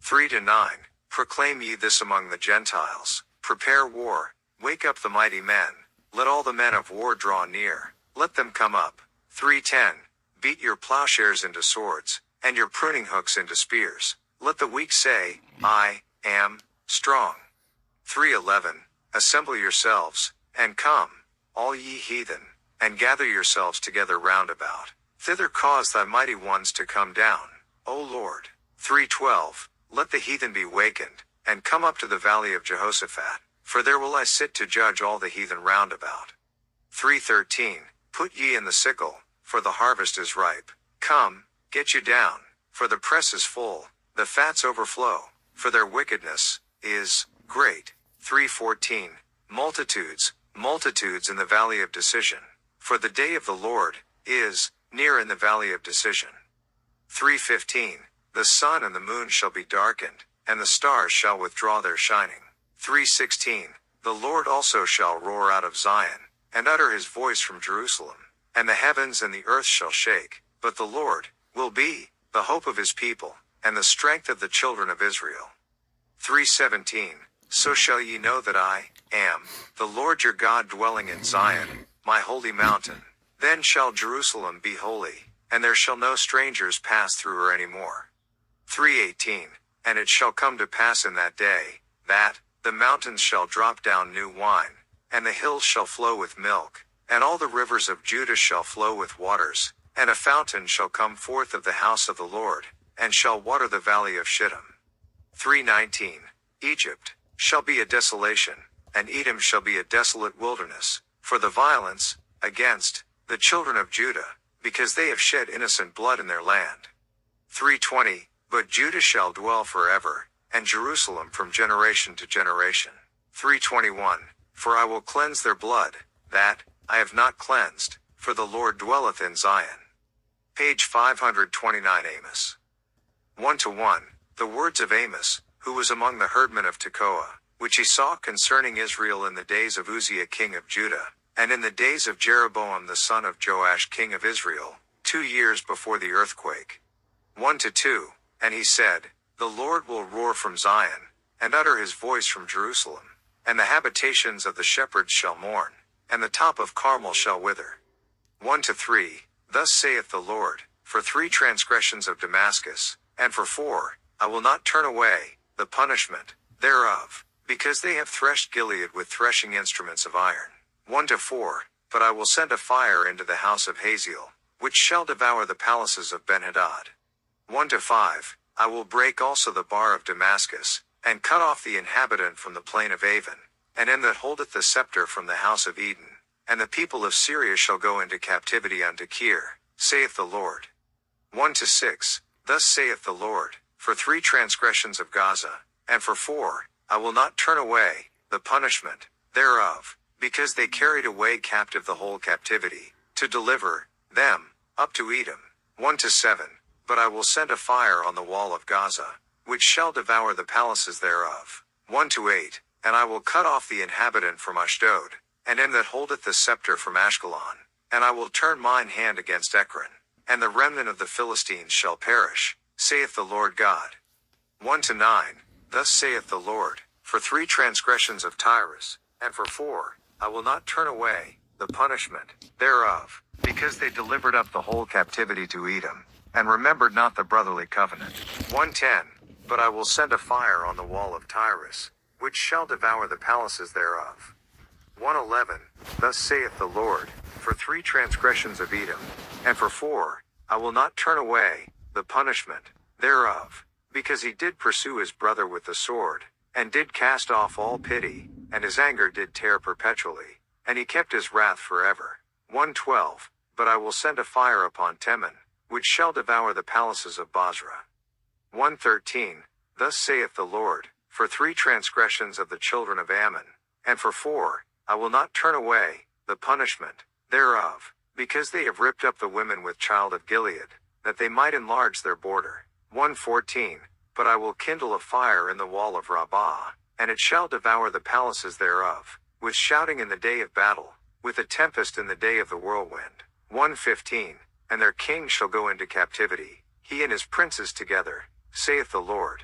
3-9, proclaim ye this among the Gentiles, prepare war, wake up the mighty men, let all the men of war draw near, let them come up. 3-10, beat your plowshares into swords, and your pruning hooks into spears, let the weak say, I am strong. 3-11, assemble yourselves, and come, all ye heathen, and gather yourselves together round about. Thither cause thy mighty ones to come down, O Lord. 3-12, let the heathen be wakened, and come up to the valley of Jehoshaphat, for there will I sit to judge all the heathen round about. 3-13, put ye in the sickle, for the harvest is ripe. Come, get you down, for the press is full, the fats overflow, for their wickedness is great. 3-14, multitudes, multitudes in the valley of decision, for the day of the Lord is near in the valley of decision. 3-15, the sun and the moon shall be darkened, and the stars shall withdraw their shining. 3-16, the Lord also shall roar out of Zion, and utter his voice from Jerusalem, and the heavens and the earth shall shake, but the Lord will be the hope of his people, and the strength of the children of Israel. 3-17, so shall ye know that I am the Lord your God dwelling in Zion, my holy mountain. Then shall Jerusalem be holy, and there shall no strangers pass through her any more. 3-18, and it shall come to pass in that day, that the mountains shall drop down new wine, and the hills shall flow with milk, and all the rivers of Judah shall flow with waters, and a fountain shall come forth of the house of the Lord, and shall water the valley of Shittim. 3-19, Egypt shall be a desolation, and Edom shall be a desolate wilderness, for the violence against the children of Judah, because they have shed innocent blood in their land. 3-20, but Judah shall dwell forever, and Jerusalem from generation to generation. 3-21, for I will cleanse their blood, that I have not cleansed, for the Lord dwelleth in Zion. Page 529 Amos. 1-1, the words of Amos, who was among the herdmen of Tekoa, which he saw concerning Israel in the days of Uzziah king of Judah, and in the days of Jeroboam the son of Joash king of Israel, 2 years before the earthquake. 1-2, and he said, the Lord will roar from Zion, and utter his voice from Jerusalem, and the habitations of the shepherds shall mourn, and the top of Carmel shall wither. 1-3, thus saith the Lord, for 3 transgressions of Damascus, and for 4, I will not turn away the punishment thereof, because they have threshed Gilead with threshing instruments of iron. 1-4, but I will send a fire into the house of Hazael, which shall devour the palaces of Benhadad. 1-5, I will break also the bar of Damascus, and cut off the inhabitant from the plain of Avon, and him that holdeth the scepter from the house of Eden, and the people of Syria shall go into captivity unto Kir, saith the Lord. 1-6, thus saith the Lord, for 3 transgressions of Gaza, and for 4, I will not turn away the punishment thereof, because they carried away captive the whole captivity, to deliver them up to Edom. 1-7, but I will send a fire on the wall of Gaza, which shall devour the palaces thereof. 1-8, and I will cut off the inhabitant from Ashdod, and him that holdeth the scepter from Ashkelon, and I will turn mine hand against Ekron, and the remnant of the Philistines shall perish, saith the Lord God. 1-9, thus saith the Lord, for 3 transgressions of Tyrus, and for 4, I will not turn away the punishment thereof, because they delivered up the whole captivity to Edom, and remembered not the brotherly covenant. 110. But I will send a fire on the wall of Tyrus, which shall devour the palaces thereof. 111. Thus saith the Lord, for 3 transgressions of Edom, and for 4, I will not turn away the punishment thereof, because he did pursue his brother with the sword, and did cast off all pity, and his anger did tear perpetually, and he kept his wrath forever. 112. But I will send a fire upon Teman, which shall devour the palaces of Bozrah. 113. Thus saith the Lord, for 3 transgressions of the children of Ammon, and for 4, I will not turn away the punishment thereof, because they have ripped up the women with child of Gilead, that they might enlarge their border. 114. But I will kindle a fire in the wall of Rabbah, and it shall devour the palaces thereof, with shouting in the day of battle, with a tempest in the day of the whirlwind. 115. And their king shall go into captivity, he and his princes together, saith the Lord.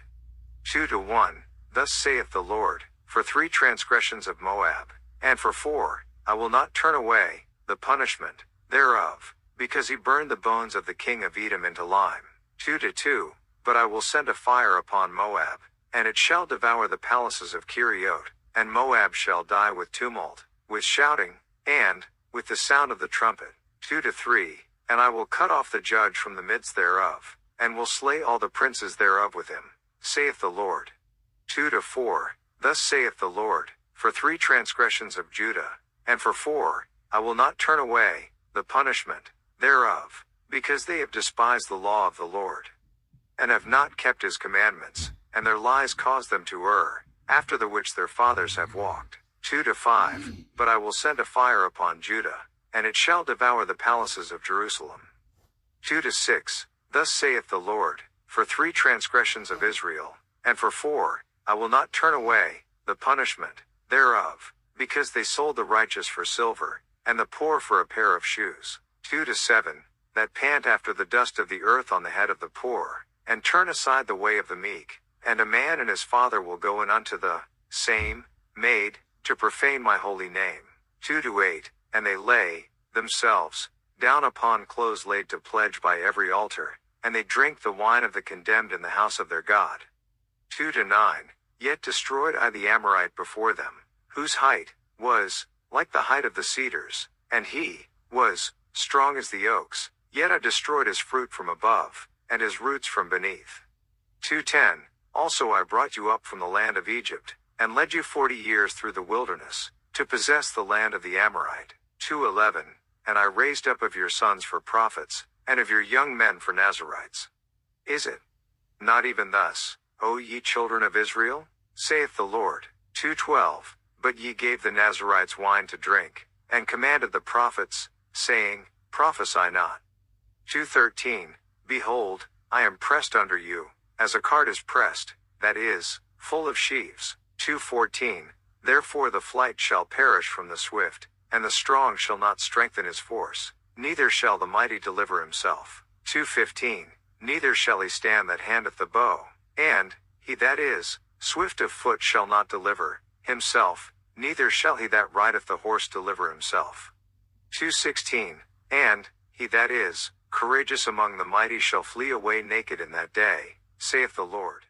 2-1. Thus saith the Lord, for 3 transgressions of Moab, and for 4, I will not turn away the punishment thereof, because he burned the bones of the king of Edom into lime. 2-2. But I will send a fire upon Moab, and it shall devour the palaces of Keriot, and Moab shall die with tumult, with shouting, and with the sound of the trumpet. 2-3. And I will cut off the judge from the midst thereof, and will slay all the princes thereof with him, saith the Lord. 2-4. Thus saith the Lord, for 3 transgressions of Judah, and for 4, I will not turn away the punishment thereof, because they have despised the law of the Lord, and have not kept his commandments, and their lies caused them to err, after the which their fathers have walked. 2-5. But I will send a fire upon Judah, and it shall devour the palaces of Jerusalem. 2-6. Thus saith the Lord, for 3 transgressions of Israel, and for 4, I will not turn away the punishment thereof, because they sold the righteous for silver, and the poor for a pair of shoes. 2-7. That pant after the dust of the earth on the head of the poor, and turn aside the way of the meek, and a man and his father will go in unto the same maid, to profane my holy name. 2-8. And they lay themselves down upon clothes laid to pledge by every altar, and they drink the wine of the condemned in the house of their God. 2-9. Yet destroyed I the Amorite before them, whose height was like the height of the cedars, and he was strong as the oaks, yet I destroyed his fruit from above, and his roots from beneath. 2-10. Also I brought you up from the land of Egypt, and led you 40 years through the wilderness, to possess the land of the Amorite. 2-11. And I raised up of your sons for prophets, and of your young men for Nazarites. Is it not even thus, O ye children of Israel? Saith the Lord. 2-12. But ye gave the Nazarites wine to drink, and commanded the prophets, saying, Prophesy not. 2-13. Behold, I am pressed under you, as a cart is pressed, that is, full of sheaves. 2-14. Therefore the flight shall perish from the swift, and the strong shall not strengthen his force, neither shall the mighty deliver himself. 2-15. Neither shall he stand that handeth the bow, and he that is swift of foot shall not deliver himself, neither shall he that rideth the horse deliver himself. 2-16. And he that is courageous among the mighty shall flee away naked in that day, saith the Lord.